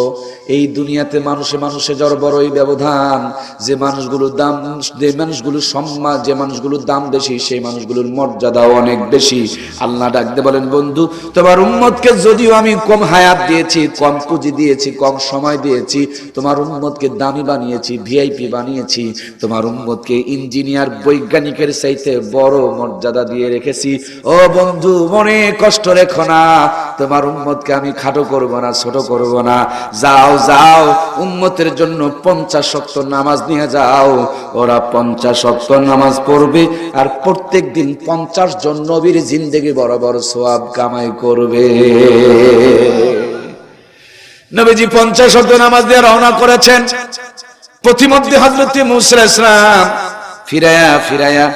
এই দুনিয়াতে মানুষে মানুষে জড় বড়ই ব্যবধান। যে মানুষগুলোর দাম, যে মানুষগুলোর সম্মান, যে মানুষগুলোর দাম বেশি, সেই মানুষগুলোর মর্যাদাও অনেক বেশি। আল্লাহ ডাকতে বলেন, বন্ধু তোমার উম্মতকে যদিও আমি কম হায়াত দিয়েছি, কম পুঁজি দিয়েছি, কম সময় দিয়েছি, তোমার উম্মতকে দামি বানিয়েছি, ভিআইপি বানিয়েছি, তোমার উম্মতকে ইঞ্জিনিয়ার বৈজ্ঞানিকের চাইতে বড় মর্যাদা দিয়ে রেখেছি। ও বন্ধু মনে কষ্ট রেখো না, তোমার উম্মতকে আমি খাটো করব না, ছোট করব না। যাও যাও উম্মতের জন্য 50 ওয়াক্ত নামাজ নিয়ে যাও, ওরা 50 ওয়াক্ত নামাজ পড়বে, আর প্রত্যেক দিন 50 জন নবীর জিন্দেগি বরাবর সওয়াব কামাই করবে। নবীজি 50 ওয়াক্ত নামাজ দিয়ে রওনা করেছেন। প্রতিমধ্যে হযরত মুসা আলাইহিস সালাম ফিরায়া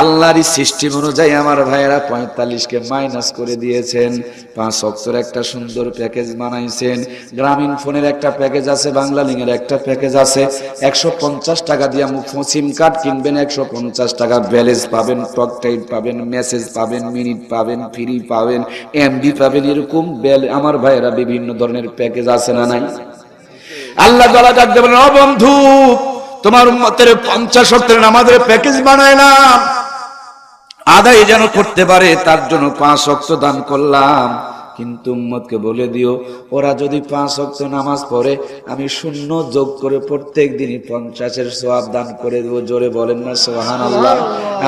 আল্লাহর সিস্টেম অনুযায়ী আমার ভাইয়েরা 45কে মাইনাস করে দিয়েছেন। 5 ওয়াক্তের একটা সুন্দর প্যাকেজ বানাইছেন। গ্রামীণ ফোনের একটা প্যাকেজ আছে, বাংলা লিংকের একটা প্যাকেজ আছে। 150 টাকা দিয়ে সিম কার্ড কিনবেন, 150 টাকা ব্যালেন্স পাবেন, টক টাইম পাবেন, মেসেজ পাবেন, মিনিট পাবেন, ফ্রি পাবেন, এমবি পাবেন, এরকম আমার ভাইয়েরা বিভিন্ন ধরনের প্যাকেজ আছে না নাই? আল্লাহ তাআলা ডাকতে বলেন, ও বন্ধু তোমার উম্মতের 50 ওয়াক্তের নামাজের প্যাকেজ বানাইলাম, আদায় যেন করতে পারে তার জন্য 5 ওয়াক্ত দান করলাম। কিন্তু উম্মতকে বলে দিও, ওরা যদি 5 ওয়াক্ত নামাজ পড়ে, আমি শূন্য যোগ করে প্রত্যেক দিনই 50-এর সওয়াব দান করে দেব। জোরে বলেন না সুবহানাল্লাহ।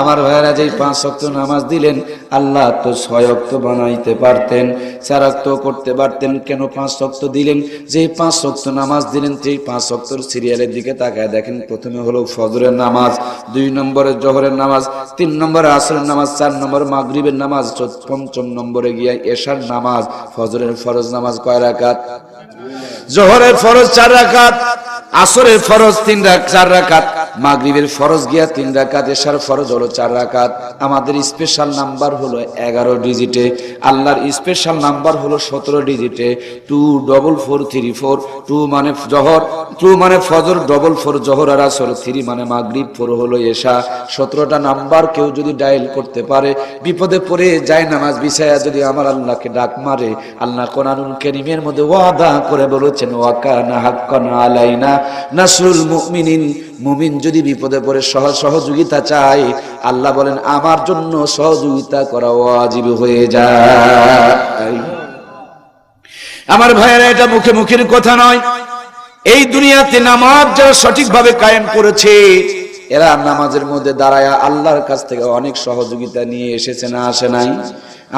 আমার ভাইরা যেই 5 ওয়াক্ত নামাজ দিলেন, আল্লাহ তো 6 ওয়াক্ত বানাইতে পারতেন, 4 ওয়াক্ত করতে পারতেন, কেন 5 ওয়াক্ত দিলেন? যেই 5 ওয়াক্ত নামাজ দিলেন, সেই 5 ওয়াক্তর সিরিয়ালের দিকে তাকায় দেখেন, প্রথমে হলো ফজরের নামাজ, 2 নম্বরে জোহরের নামাজ, 3 নম্বরে আসরের নামাজ, 4 নম্বরে মাগরিবের নামাজ, 5ম নম্বরে গিয়ে এশার নামাজ। ফজরের ফরজ নামাজ কয় রাকাত? জোহরের ফরজ 4 রাকাত, আসরের ফরজ 4 রাকাত, মাগরিবের ফরজ গিয়া 3 রাকাত, এশার ফরজ হলো 4 রাকাত। আমাদের স্পেশাল নাম্বার হলো 11 ডিজিটে, আল্লাহর স্পেশাল নাম্বার হলো 17 ডিজিটে। 24434, 2 মানে জোহর, 2 মানে ফজর, 44 জোহর আর আসর, 3 মানে মাগরিব, 4 হলো এশা। 17টা নাম্বার কেউ যদি ডায়াল করতে পারে, বিপদে পড়ে যায় নামাজ বিছায়া যদি আমার আল্লাহকে ডাক মারে, আল্লাহ কোরআনুল কারীমের মধ্যে ওয়াদা করে বলেছেন, ওয়া কানা হাক্কান আলাইনা নাসরুল মুমিনিন। মুমিন যদি বিপদে পড়ে সহযোগিতা চায়, আল্লাহ বলেন আমার জন্য সহযোগিতা করা ওয়াজিব হয়ে যায়। আমার ভাইয়েরা, এটা মুখে মুখের কথা নয়। এই দুনিয়াতে নামাজ যারা সঠিকভাবে কায়েম করেছে, এরা নামাজের মধ্যে দাঁড়ায় আল্লাহর কাছ থেকে অনেক সহযোগিতা নিয়ে এসেছে, না আসে নাই?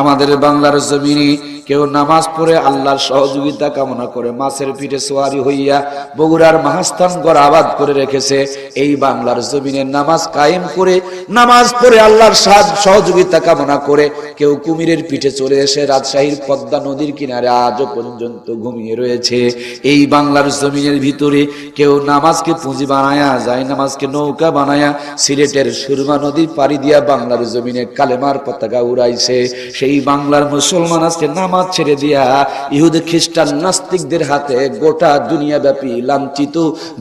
আমাদের বাংলার জমিনে কেউ নামাজ পড়ে আল্লাহর সহযোগিতা কামনা করে মাছের পিঠে সোয়ারি হইয়া বগুড়ার মাহাস্থানগড় আবাদ করে রেখেছে। এই বাংলার জমিনে নামাজ কায়েম করে নামাজ পড়ে আল্লাহর সহযোগিতা কামনা করে কেউ কুমিরের পিঠে চলে এসে রাজশাহীর পদ্মা নদীর কিনারে আজও পর্যন্ত ঘুমিয়ে রয়েছে। এই বাংলার জমিনের ভিতরে কেউ নামাজকে পুঁজি বানায়া যায়, নামাজকে নৌকা বানায়া সিলেটের সুরমা নদী পাড়ি দিয়া বাংলার জমিনে কালেমার পতাকা উড়াইছে। সেই বাংলার মুসলমান আজকে নামাজ ছেড়ে দিয়া ইহুদি খ্রিস্টান নাস্তিকদের হাতে গোটা দুনিয়া ব্যাপী লাঞ্ছিত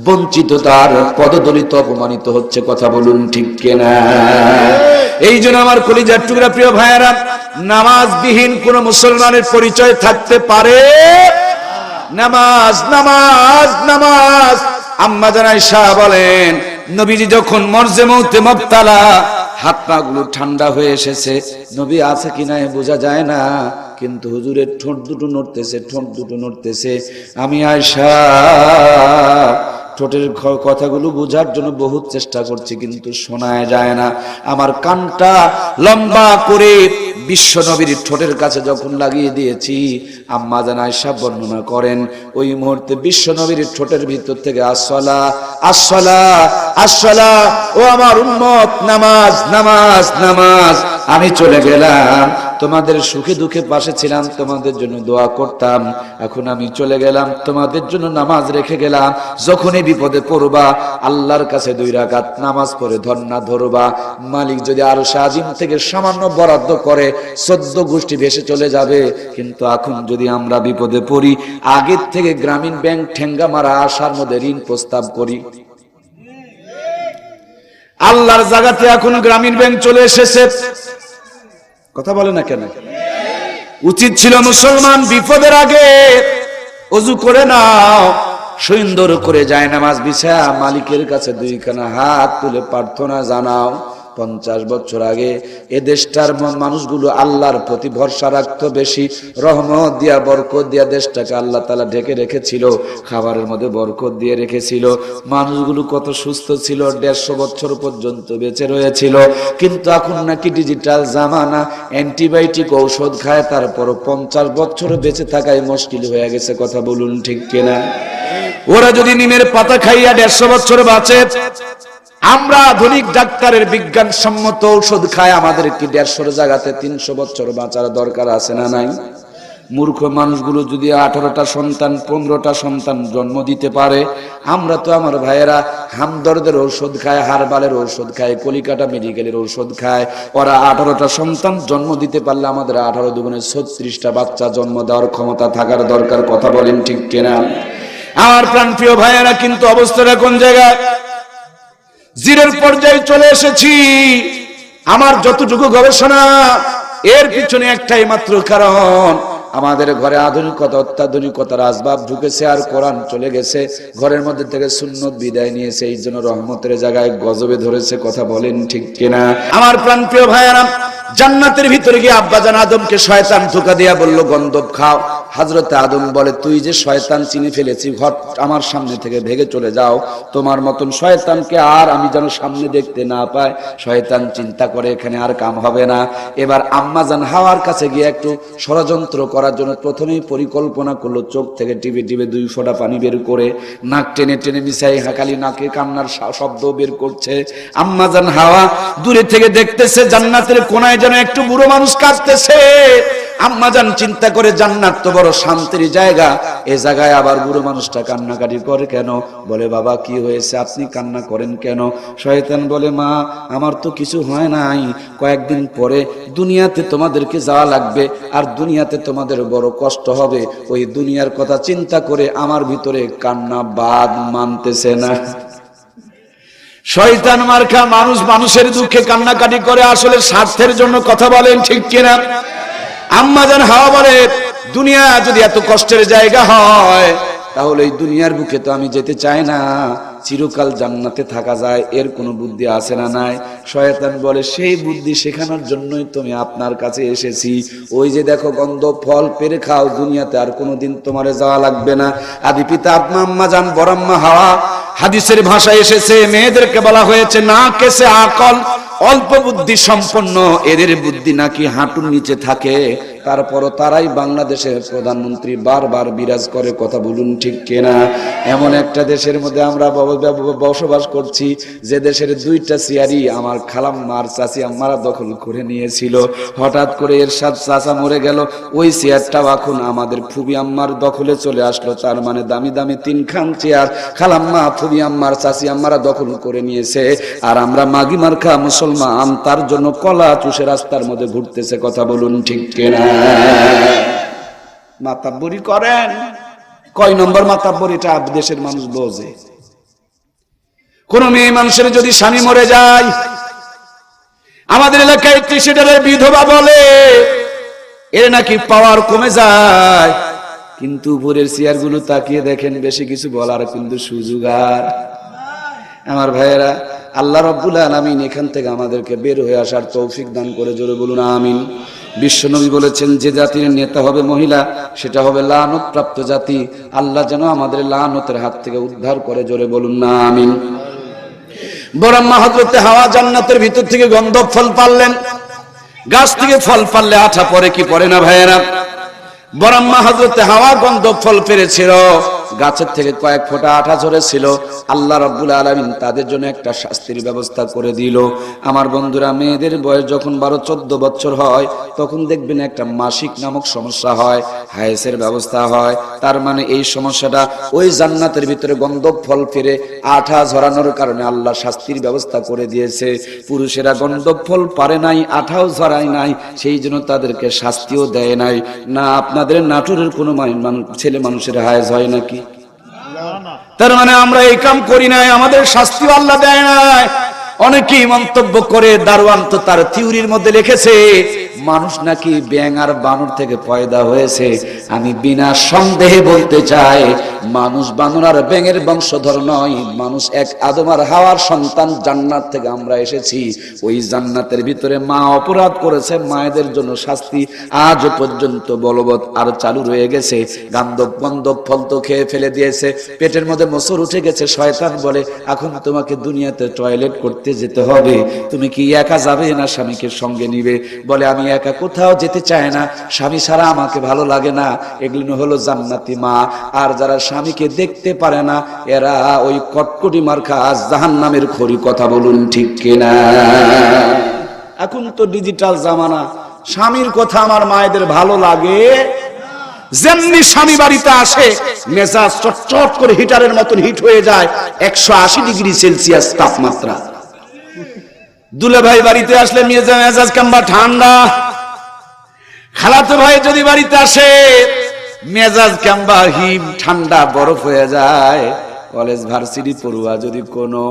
বঞ্চিত তার পদদলিত অপমানিত হচ্ছে। কথা বলুন ঠিক কিনা? এই জন্য আমার কলিজার টুকরা প্রিয় ভাইয়েরা, নামাজবিহীন কোন মুসলমানের পরিচয় থাকতে পারে? নামাজ নামাজ নামাজ। আম্মা জান আয়েশা বলেন, নবীজি যখন মরজে মউতে মুবতালা, হাত পা গুলো ঠান্ডা হয়ে এসেছে, নবী আছে কিনা বোঝা যায় না, কিন্তু হুজুরের ঠোঁট দুটো নড়তেছে, ঠোঁট দুটো নড়তেছে। আমি আয়েশা ঠোঁটের কথাগুলো বোঝার জন্য বহুত চেষ্টা করছি, কিন্তু শোনা যায় না। আমার কানটা লম্বা করে বিশ্ব নবীর ঠোঁটের কাছে যখন লাগিয়ে দিয়েছি, আম্মা জান আয়েশা বর্ণনা করেন, ওই মুহূর্তে বিশ্ব নবীর ঠোঁটের ভিতর থেকে আসসালা আসসালা আসসালা, ও আমার উম্মত, নামাজ নামাজ নামাজ। আমি চলে গেলাম, তোমাদের সুখে দুঃখে পাশে ছিলাম, তোমাদের জন্য দোয়া করতাম। এখন আমি চলে গেলাম, তোমাদের জন্য নামাজ রেখে গেলাম। যখনই বিপদে পড়বা আল্লাহর কাছে 2 রাকাত নামাজ পড়ে ধর্ণা ধরবা। মালিক যদি আরশে আজিম থেকে সামান্য বরাদ্দ করে 14 গোষ্ঠী ভেসে চলে যাবে। কিন্তু এখন যদি আমরা বিপদে পড়ি, আগের থেকে গ্রামীণ ব্যাংক ঠেঙ্গা মারা আসার মধ্যে ঋণ প্রস্তাব করি। আল্লাহর জায়গাতে এখন গ্রামীণ ব্যাংক চলে এসেছে। কথা বলে না কেন? উচিত ছিল মুসলমান বিপদের আগে ওযু করে নাও, সুন্দর করে যায় নামাজ বিছা মালিকের কাছে 2 খানা হাত তুলে প্রার্থনা জানাও। 50 বছর আগে এ দেশটার মানুষগুলো আল্লাহর প্রতি ভরসা রাখতো বেশি, রহমত দিয়া বরকত দিয়া দেশটাকে আল্লাহ তাআলা ঢেকে রেখেছিল, খাবারের মধ্যে বরকত দিয়ে রেখেছিল। মানুষগুলো কত সুস্থ ছিল, 150 বছর পর্যন্ত বেঁচে রয়েছিল। কিন্তু এখন নাকি ডিজিটাল জামানা, অ্যান্টিবায়োটিক ঔষধ খায়, তারপরও 50 বছর বেঁচে থাকাই মুশকিল হয়ে গেছে। কথা বলুন ঠিক কিনা? ওরা যদি নিমের পাতা খাইয়া 150 বছর বাঁচে, আমরা আধুনিক ডাক্তারের বিজ্ঞানসম্মত ঔষধ খাই, আমাদের কি 150 জায়গাতে 300 বছর বাঁচার দরকার আছে না নাই? মূর্খ মানুষগুলো যদি 18টা সন্তান 15টা সন্তান জন্ম দিতে পারে, আমরা তো আমার ভাইয়েরা হামদর্দের ঔষধ খায়, হারবালের ঔষধ খায়, কলিকাতা মেডিকেলের ঔষধ খায়। ওরা 18টা সন্তান জন্ম দিতে পারলে আমাদের 18 দুগুণে 36টা বাচ্চা জন্ম দেওয়ার ক্ষমতা থাকার দরকার। কথা বলেন ঠিক কিনা? আমার প্রাণপ্রিয় ভাইয়েরা, কিন্তু অবস্থাটা কোন জায়গায়? জিরোর পর্যায়ে চলে এসেছি। আমার যতটুকু গবেষণা, এর পিছনে একটাই মাত্র কারণ, আমাদের ঘরে আধুনিকতা অত্যাধুনিকতার আসবাব ঢুকেছে আর কোরআন চলে গেছে। ঘরের মধ্যে থেকে সুন্নত বিদায় নিয়েছে, এই জন্য রহমতের জায়গায় গজবে ধরেছে। কথা বলেন ঠিক কিনা? আমার প্রাণপ্রিয় ভাইয়েরা, জান্নাতের ভিতরে গিয়ে আব্বাজান আদমকে শয়তান ধোঁকা দিয়া বলল গন্ধব খাও। হযরতে আদম বলে, তুই যে শয়তান চিনে ফেলেছি, ঘট আমার সামনে থেকে ভেগে চলে যাও। তোমার মতন শয়তানকে আর আমি যেন সামনে দেখতে না পাই। শয়তান চিন্তা করে এখানে আর কাম হবে না। এবার আম্মাজান হাওয়ার কাছে গিয়ে একটু ষড়যন্ত্র করার জন্য প্রথমেই পরিকল্পনা করলো, চোখ থেকে টিপে টিপে 2 ফোঁটা পানি বের করে নাক টেনে টেনে মিশাই, হাকালি নাকে কান্নার শব্দ বের করছে। আম্মাজান হাওয়া দূরে থেকে দেখতেছে, জান্নাতের কোনায় যেন একটু বুড়ো মানুষ কাঁদতেছে। আম্মাজান চিন্তা করে, জান্নাত তো বড় শান্তির জায়গা, এ জায়গায় আবার বুড়ো মানুষটা কান্নাকাটি করে কেন? বলে, বাবা কি হয়েছে, আপনি কান্না করেন কেন? শয়তান বলে, মা আমার তো কিছু হয় নাই, কয়েকদিন পরে দুনিয়াতে তোমাদেরকে যাওয়া লাগবে, আর দুনিয়াতে তোমাদের বড় কষ্ট হবে। ওই দুনিয়ার কথা চিন্তা করে আমার ভিতরে কান্না বাদ মানতেছে না। শয়তান মার্কা মানুষ মানুষের দুঃখে কান্নাকাটি করে আসলে স্বার্থের জন্য। কথা বলেন ঠিক কিনা? আম্মাজান হাওয়া বলে, দুনিয়া যদি এত কষ্টের জায়গা হয়, তাহলে এই দুনিয়ার বুকে তো আমি যেতে চাই না, চিরকাল জান্নাতে থাকা যায়, এর কোনো বুদ্ধি আছে না নাই? শয়তান বলে, সেই বুদ্ধি শেখানোর জন্যই তুমি আপনার কাছে এসেছি। ওই যে দেখো গন্ধ ফল পেরে খাও, দুনিয়াতে আর কোনোদিন তোমারে যাওয়া লাগবে না। আদি পিতা আম্মাজান বড়াম্মা হাওয়া হাদিসের ভাষায় এসেছে মেয়েদেরকে বলা হয়েছে না কেসে আকল, অল্প বুদ্ধি সম্পন্ন, এদের বুদ্ধি নাকি হাঁটুর নিচে থাকে, তারপরও তারাই বাংলাদেশের প্রধানমন্ত্রী বারবার বিরাজ করে। কথা বলুন ঠিক কিনা? এমন একটা দেশের মধ্যে আমরা বসবাস করছি যে দেশের দুইটা চেয়ারই আমার খালাম্মার চাচি আম্মারা দখল করে নিয়েছিল। হঠাৎ করে এরশাদ চাচা মরে গেল, ওই চেয়ারটাও এখন আমাদের ফুবি আম্মার দখলে চলে আসলো। তার মানে দামি দামি 3 খান চেয়ার খালাম্মা ফুবি আম্মার চাচি আম্মারা দখল করে নিয়েছে। আর আমরা মাগি মার্কা মুসলমান, তার জন্য কলা চুষে রাস্তার মধ্যে ঘুরতেছে। কথা বলুন ঠিক কিনা? মাতাব্বরি করেন। কয় নম্বর মাতাব্বরি? এটা দেশের মানুষ বোঝে। কোন মেয়ে মানুষের যদি স্বামী মরে যায়, আমাদের এলাকায় সেটারে বিধবা বলে, এর নাকি পাওয়ার কমে যায়। কিন্তু উপরের চেয়ার গুলো তাকিয়ে দেখেন, বেশি কিছু বলার কিন্তু সুযোগ আর। আমার ভাইয়েরা, আল্লাহ রাব্বুল আলামিন এখান থেকে আমাদেরকে বের হয়ে আসার তৌফিক দান করে। জোরে বলুন আমিন। বিশ্বনবী বলেছেন, যে জাতির নেতা হবে মহিলা, সেটা হবে লানত প্রাপ্ত জাতি। আল্লাহ যেন আমাদের লানতের হাত থেকে উদ্ধার করে। জোরে বলুন না আমিন। বরাম্মা হযরতে হাওয়া জান্নাতের ভিতর থেকে গন্ধব ফল পারলেন। গাছ থেকে ফল পারলে আঠা পড়ে কি পড়ে না ভাইয়েরা? বরাম্মা হযরতে হাওয়া গন্ধব ফল পেরেছিল, গাছের থেকে কয়েক ফোঁটা আঠা ঝরেছিল। আল্লাহ রাব্বুল আলামিন তাদের জন্য একটা শাস্তির ব্যবস্থা করে দিল। আমার বন্ধুরা, মেয়েদের বয়স যখন 12-14 বছর হয়, তখন দেখবেন একটা মাসিক নামক সমস্যা হয়, হায়েসের ব্যবস্থা হয়। তার মানে এই সমস্যাটা ওই জান্নাতের ভিতরে গন্ধব ফল ফিরে আঠা ঝরানোর কারণে আল্লাহ শাস্তির ব্যবস্থা করে দিয়েছে। পুরুষেরা গন্ধব ফল পারে নাই, আঠাও ঝরায় নাই, সেই জন্য তাদেরকে শাস্তিও দেয় নাই। না আপনাদের নাটোরের কোনো ছেলে মানুষের হায়েস হয় নাকি? তার মানে আমরা এই কাম করি নাই, আমাদের শাস্তিও আল্লাহ দেয় নাই। অনেকেই মন্তব্য করে, দারোয়ান তো তার থিওরির মধ্যে লিখেছে মানুষ নাকি ব্যাঙ আর বানর থেকে পয়দা হয়েছে। আমি বিনা সন্দেহে বলতে চাই, মানুষ বানর আর ব্যাঙের বংশধর নয়, মানুষ এক আদম আর হাওয়ার সন্তান। জান্নাত থেকে আমরা এসেছি। ওই জান্নাতের ভিতরে মা অপরাধ করেছে, মায়েদের জন্য শাস্তি আজও পর্যন্ত বলবৎ আর চালু রয়ে গেছে। গন্ধব ফল তো খেয়ে ফেলে দিয়েছে, পেটের মধ্যে মোচড় উঠে গেছে। শয়তান বলে, এখন তোমাকে দুনিয়াতে টয়লেট করতে যেতে হবে, তুমি কি একা যাবে না স্বামীকে সঙ্গে নিবে? বলে, আমি একা কোথাও যেতে চাই না, স্বামী ছাড়া আমাকে ভালো লাগে না। এগুলো হলো জান্নাতি মা। আর যারা স্বামীকে দেখতে পারে না, এরা ওই কটকটি মার্কা জাহান্নামের খড়ি। কথা বলুন ঠিক কিনা? এখন তো ডিজিটাল জামানা, স্বামীর কথা আমার মায়েদের ভালো লাগে। যেমনি স্বামী বাড়িতে আসে, মেজাজ চটচট করে হিটারের মতন হিট হয়ে যায়, 180 ডিগ্রি সেলসিয়াস তাপমাত্রা। দুলা ভাই বাড়িতে আসলে মেজাজ কাম্বা ঠান্ডা। খালাতো ভাই যদি বাড়িতে আসে, মেজাজ কাম্বা হিম ঠান্ডা বরফ হয়ে যায়। কলেজ ভার্সিটি পড়ুয়া যদি কোনো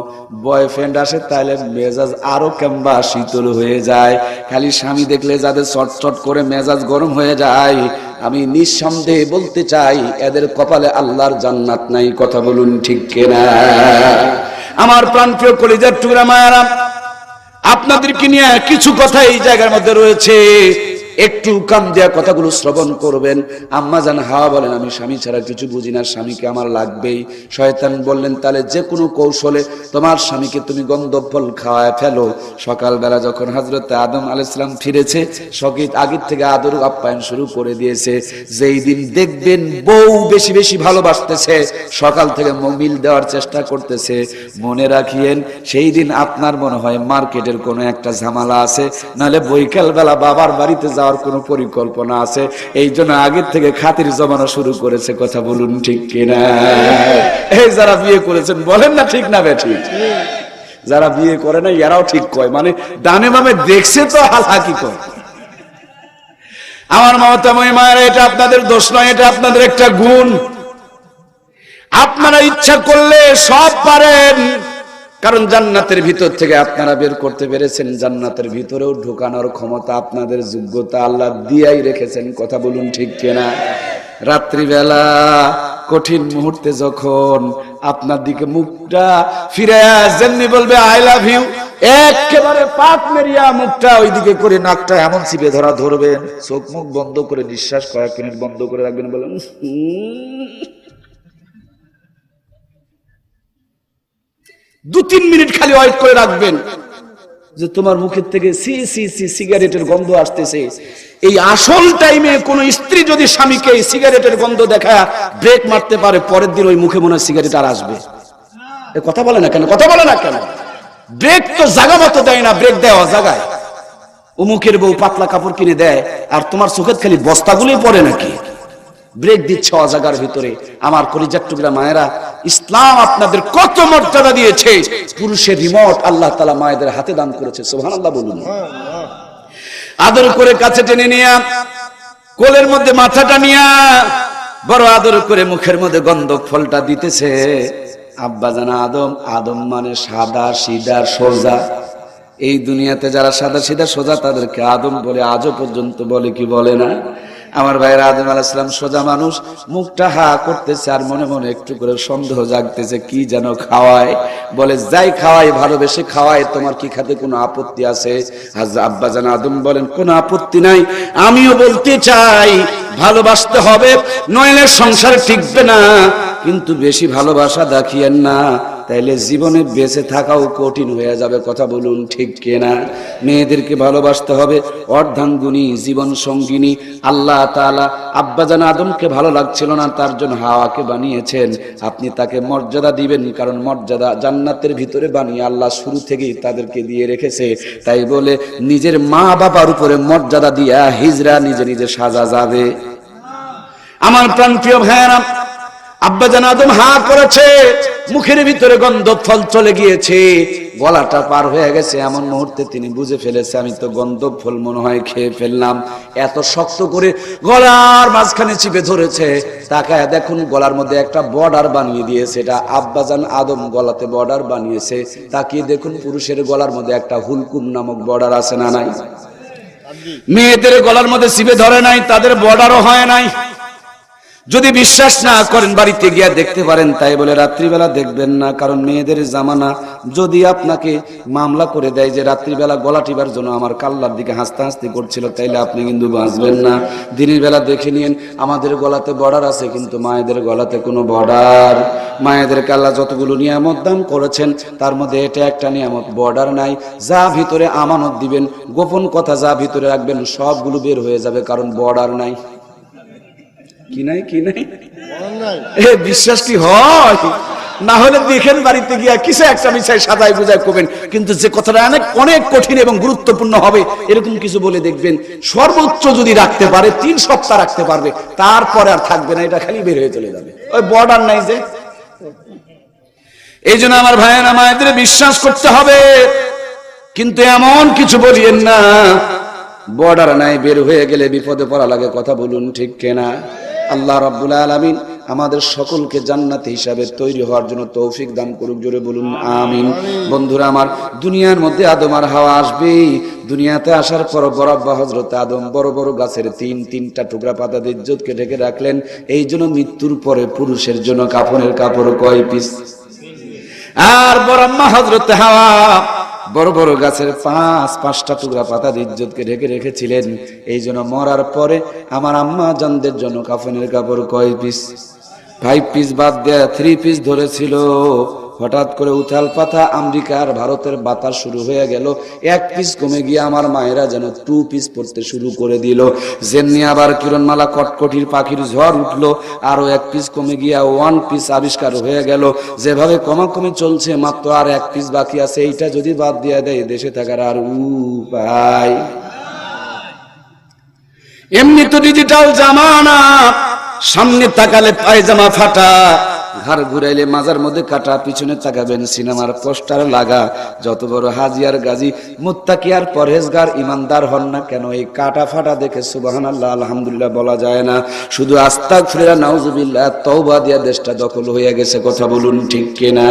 বয়ফ্রেন্ড আসে, তাহলে মেজাজ আরো কাম্বা শীতল হয়ে যায়। খালি স্বামী দেখলে যাদের চটচট করে মেজাজ গরম হয়ে যায়, আমি নিঃসন্দেহে বলতে চাই, এদের কপালে আল্লাহর জান্নাত নাই। কথা বলুন ঠিক কিনা? আমার প্রাণপ্রিয় কলিজার টুকরা মায়েরা, আপনাদেরকে নিয়ে কিছু কথা এই জায়গার মধ্যে রয়েছে, একটু কান দেয়া কথাগুলো শ্রবণ করবেন। আম্মা জান হাওয়া বলেন, আমি স্বামী ছাড়া কিছু বুঝি না, স্বামীকে আমার লাগবেই। শয়তান বললেন, তাহলে যে কোনো কৌশলে তোমার স্বামীকে তুমি গন্ধব ফল খাওয়ায় ফেলো। সকালবেলা যখন হযরত আদম আলাইহিস সালাম ফিরেছে, আগের থেকে আদর আপ্যায়ন শুরু করে দিয়েছে। যেই দিন দেখবেন বউ বেশি বেশি ভালোবাসতেছে, সকাল থেকে মিল দেওয়ার চেষ্টা করতেছে, মনে রাখিয়েন সেই দিন আপনার মনে হয় মার্কেটের কোনো একটা ঝামেলা আছে, নাহলে বৈকাল বেলা বাবার বাড়িতে যাওয়ার কোনো পরিকল্পনা আছে। এই জন্য আগের থেকে খাতির জমানো শুরু করেছে। কথা বলুন ঠিক কিনা? এই যারা বিয়ে করেছেন বলেন না ঠিক না বেঠিক? যারা বিয়ে করে না এরাও ঠিক কয়, মানে ডানে বামে দেখছে তো হালহাকি কয়। আমার মমতাময়ী মায়েরা, এটা আপনাদের দোষ নয়, এটা আপনাদের একটা গুণ। আপনারা ইচ্ছা করলে সব পারেন, কারণ জান্নাতের ভিতর থেকে আপনারা বের করতে পেরেছেন, জান্নাতের ভিতরেও ঢোকানোর ক্ষমতা আপনাদের যোগ্যতা আল্লাহ দিয়াই রেখেছেন। কথা বলুন ঠিক কিনা? রাত্রিবেলা কঠিন মুহূর্তে যখন আপনার দিকে মুখটা ফিরে যেমনি বলবে আই লাভ ইউ, একেবারে পাক মেরিয়া মুখটা ওইদিকে করে নাকটা এমন চিপে ধরবেন, চোখ মুখ বন্ধ করে নিঃশ্বাস কয়েক মিনিট বন্ধ করে রাখবেন, বলেন 2-3 মিনিট খালি ওয়েট করে রাখবেন যে তোমার মুখের থেকে সি সি সি সিগারেটের গন্ধ আসতেছে। এই আসল টাইমে কোন স্ত্রী যদি স্বামীকে এই সিগারেটের গন্ধ দেখা ব্রেক মারতে পারে, পরের দিন ওই মুখে মনে হয় সিগারেট আর আসবে। কথা বলে না কেন, কথা বলে না কেন? ব্রেক তো জায়গা মতো দেয় না, ব্রেক দেওয়া জায়গায়। অমুকের বউ পাতলা কাপড় কিনে দেয় আর তোমার চোখের খালি বস্তাগুলোই পড়ে নাকি? ব্রেক দিচ্ছে অজাগার ভিতরে। আমার কলিজার টুকরা মায়েরা, ইসলাম আপনাদের কত মর্যাদা দিয়েছে। পুরুষের রিমোট আল্লাহ তাআলা মায়েদের হাতে দান করেছে, সুবহানাল্লাহ বলুন। আদর করে কাছে টেনে নিয়া কোলের মধ্যে মাথাটা নিয়া বড় আদর করে মুখের মধ্যে গন্ধক ফলটা দিতেছে। আব্বা জানা আদম, আদম মানে সাদা সিধা সোজা। এই দুনিয়াতে যারা সাদা সিধা সোজা তাদেরকে আদম বলে, আজও পর্যন্ত বলে কি বলে না? আমার ভাইরা, আদম আলাইহিস সালাম সোজা মানুষ, মুখটা হা করতেছে আর মনে মনে একটু করে সন্দেহ জাগতেছে কি যেন খাওয়ায়। বলে যাই খাওয়াই, ভালোবেসে খাওয়ায়, তোমার কি খাতে কোনো আপত্তি আছে? আব্বা জান আদম বলেন কোনো আপত্তি নাই। আমিও বলতে চাই ভালোবাসতে হবে, নইলে সংসার টিকবে না। কিন্তু বেশি ভালোবাসা দেখিয়েন না, তাইলে জীবনে বেঁচে থাকাও কঠিন হয়ে যাবে। কথা বলুন ঠিক কিনা? মেয়েদেরকে ভালোবাসতে হবে, অর্ধাঙ্গুনী জীবন সঙ্গিনী। আল্লাহ তাআলা আব্বাজান আদমকে ভালো লাগছিল না, তার জন্য হাওয়াকে বানিয়েছেন। আপনি তাকে মর্যাদা দিবেন, কারণ মর্যাদা জান্নাতের ভিতরে বানিয়ে আল্লাহ শুরু থেকেই তাদেরকে দিয়ে রেখেছে। তাই বলে নিজের মা বাবার উপরে মর্যাদা দিয়া হিজরা নিজে নিজে সাজা যাবে? আমার প্রাণপ্রিয় ভাইয়েরা, আব্বাজান আদম হা করেছে, মুখের ভিতরে গন্ধক ফল চলে গিয়েছে, গলাটা পার হয়ে গেছে। এমন মুহূর্তে তিনি বুঝে ফেলেছে আমি তো গন্ধক ফল মনে হয় খেয়ে ফেললাম। এত শক্ত করে গলার মাঝখানে চিপে ধরেছে। তাকায় দেখুন গলার মধ্যে একটা বর্ডার বানিয়ে দিয়েছে। এটা আব্বাজান আদম গলাতে বর্ডার বানিয়েছে। তাকিয়ে দেখুন পুরুষের গলার মধ্যে একটা হুলকুম নামক বর্ডার আছে না নাই? মেয়েদের গলার মধ্যে চিপে ধরে নাই, তাদের বর্ডারও হয় নাই। যদি বিশ্বাস না করেন বাড়িতে গিয়ে দেখতে পারেন। তাই বলে রাত্রিবেলা দেখবেন না, কারণ মেয়েদের জামানা। যদি আপনাকে মামলা করে দেয় যে রাত্রিবেলা গলা টিবার জন্য আমার কাল্লার দিকে হাসতে হাসতে করছিল, তাইলে আপনি কিন্তু বাঁচবেন না। দিনের বেলা দেখে নিন, আমাদের গলাতে বর্ডার আছে কিন্তু মায়েদের গলাতে কোনো বর্ডার। মায়েদের আল্লাহ যতগুলো নিয়ামত দান করেছেন তার মধ্যে এটা একটা নিয়ামত বর্ডার নাই। যা ভিতরে আমানত দিবেন, গোপন কথা যা ভিতরে রাখবেন সবগুলো বের হয়ে যাবে, কারণ বর্ডার নাই। কি নাই, কি নাই? বিশ্বাস কি হয়? না হলে দেখেন বাড়িতে গিয়া কিছু একটা বিষয় সাজায় বুঝায় করবেন, কিন্তু যে কথাটা অনেক অনেক কঠিন এবং গুরুত্বপূর্ণ হবে এরকম কিছু বলে দেখবেন। সর্বোচ্চ যদি রাখতে পারে 3 সপ্তাহ রাখতে পারবে, তারপরে আর থাকবে না, এটা খালি বের হয়ে চলে যাবে। ওই বর্ডার নাই যে। এই জন্য আমার ভাইয়েরা মায়েদের বিশ্বাস করতে হবে, কিন্তু এমন কিছু বলিয়েন না বর্ডার নাই, বের হয়ে গেলে বিপদে পড়া লাগে। কথা বলুন ঠিক কিনা? আল্লাহ রাব্বুল আলামিন আমাদের সকলকে জান্নাতি হিসাবে তৈরি হওয়ার জন্য তৌফিক দান করুক, জোরে বলুন আমিন। বন্ধুরা আমার, দুনিয়ার মধ্যে আদম আর হাওয়া আসবে। দুনিয়াতে আসার পর বড় আব্বা হযরত আদম বড় বড় গাছের 3-3টা টুকরা পাতা দিয়ে ইজ্জতকে ঢেকে রাখলেন। এই জন্য মৃত্যুর পরে পুরুষের জন্য কাফনের কাপড় কয় পিস? আর বড় আম্মা হযরত হাওয়া বড় বড় গাছের 5-5টা টুকরা পাতা দিয়ে ইজ্জতকে ঢেকে রেখেছিলেন। এই জন্য মরার পরে আমার আম্মা জানদের জন্য কাফনের কাপড় কয় পিস? 5 পিস বাদ দেয়া 3 পিস ধরেছিল। হঠাৎ করে উথাল পাতা আমেরিকার ভারতের বাতাস শুরু হয়ে গেল। 1 পিস কমে গিয়ে আমার মায়েরা যেন 2 পিস পড়তে শুরু করে দিল। যেমনি আবার কিরণমালা কটকটির পাখির ঝড় উঠলো, আরো 1 পিস কমে গিয়া 1 পিস আবিষ্কার হয়ে গেল। যেভাবে কমাকমি চলছে, মাত্র আর 1 পিস বাকি আছে। এইটা যদি বাদ দিয়ে দেয় দেশে থাকার আর উপায়। এমনি তো ডিজিটাল জামানা, সামনে তাকালে পায়জামা ফাটা, ঘাড় ঘুরাইলে মাজার মধ্যে কাটা, পিছনে তাকাবেন সিনেমার পোস্টার লাগা। যত বড় হাজি আর গাজী, মুত্তাকি আর পরহেজগার ইমানদার হন না কেন, এই কাটা ফাটা দেখে সুবহানাল্লাহ আলহামদুলিল্লাহ বলা যায় না। শুধু আস্তাগফিরুল্লাহ নাউজুবিল্লাহ তওবা দিয়া দেশটা দখল হয়ে গেছে। কথা বলুন ঠিক কিনা?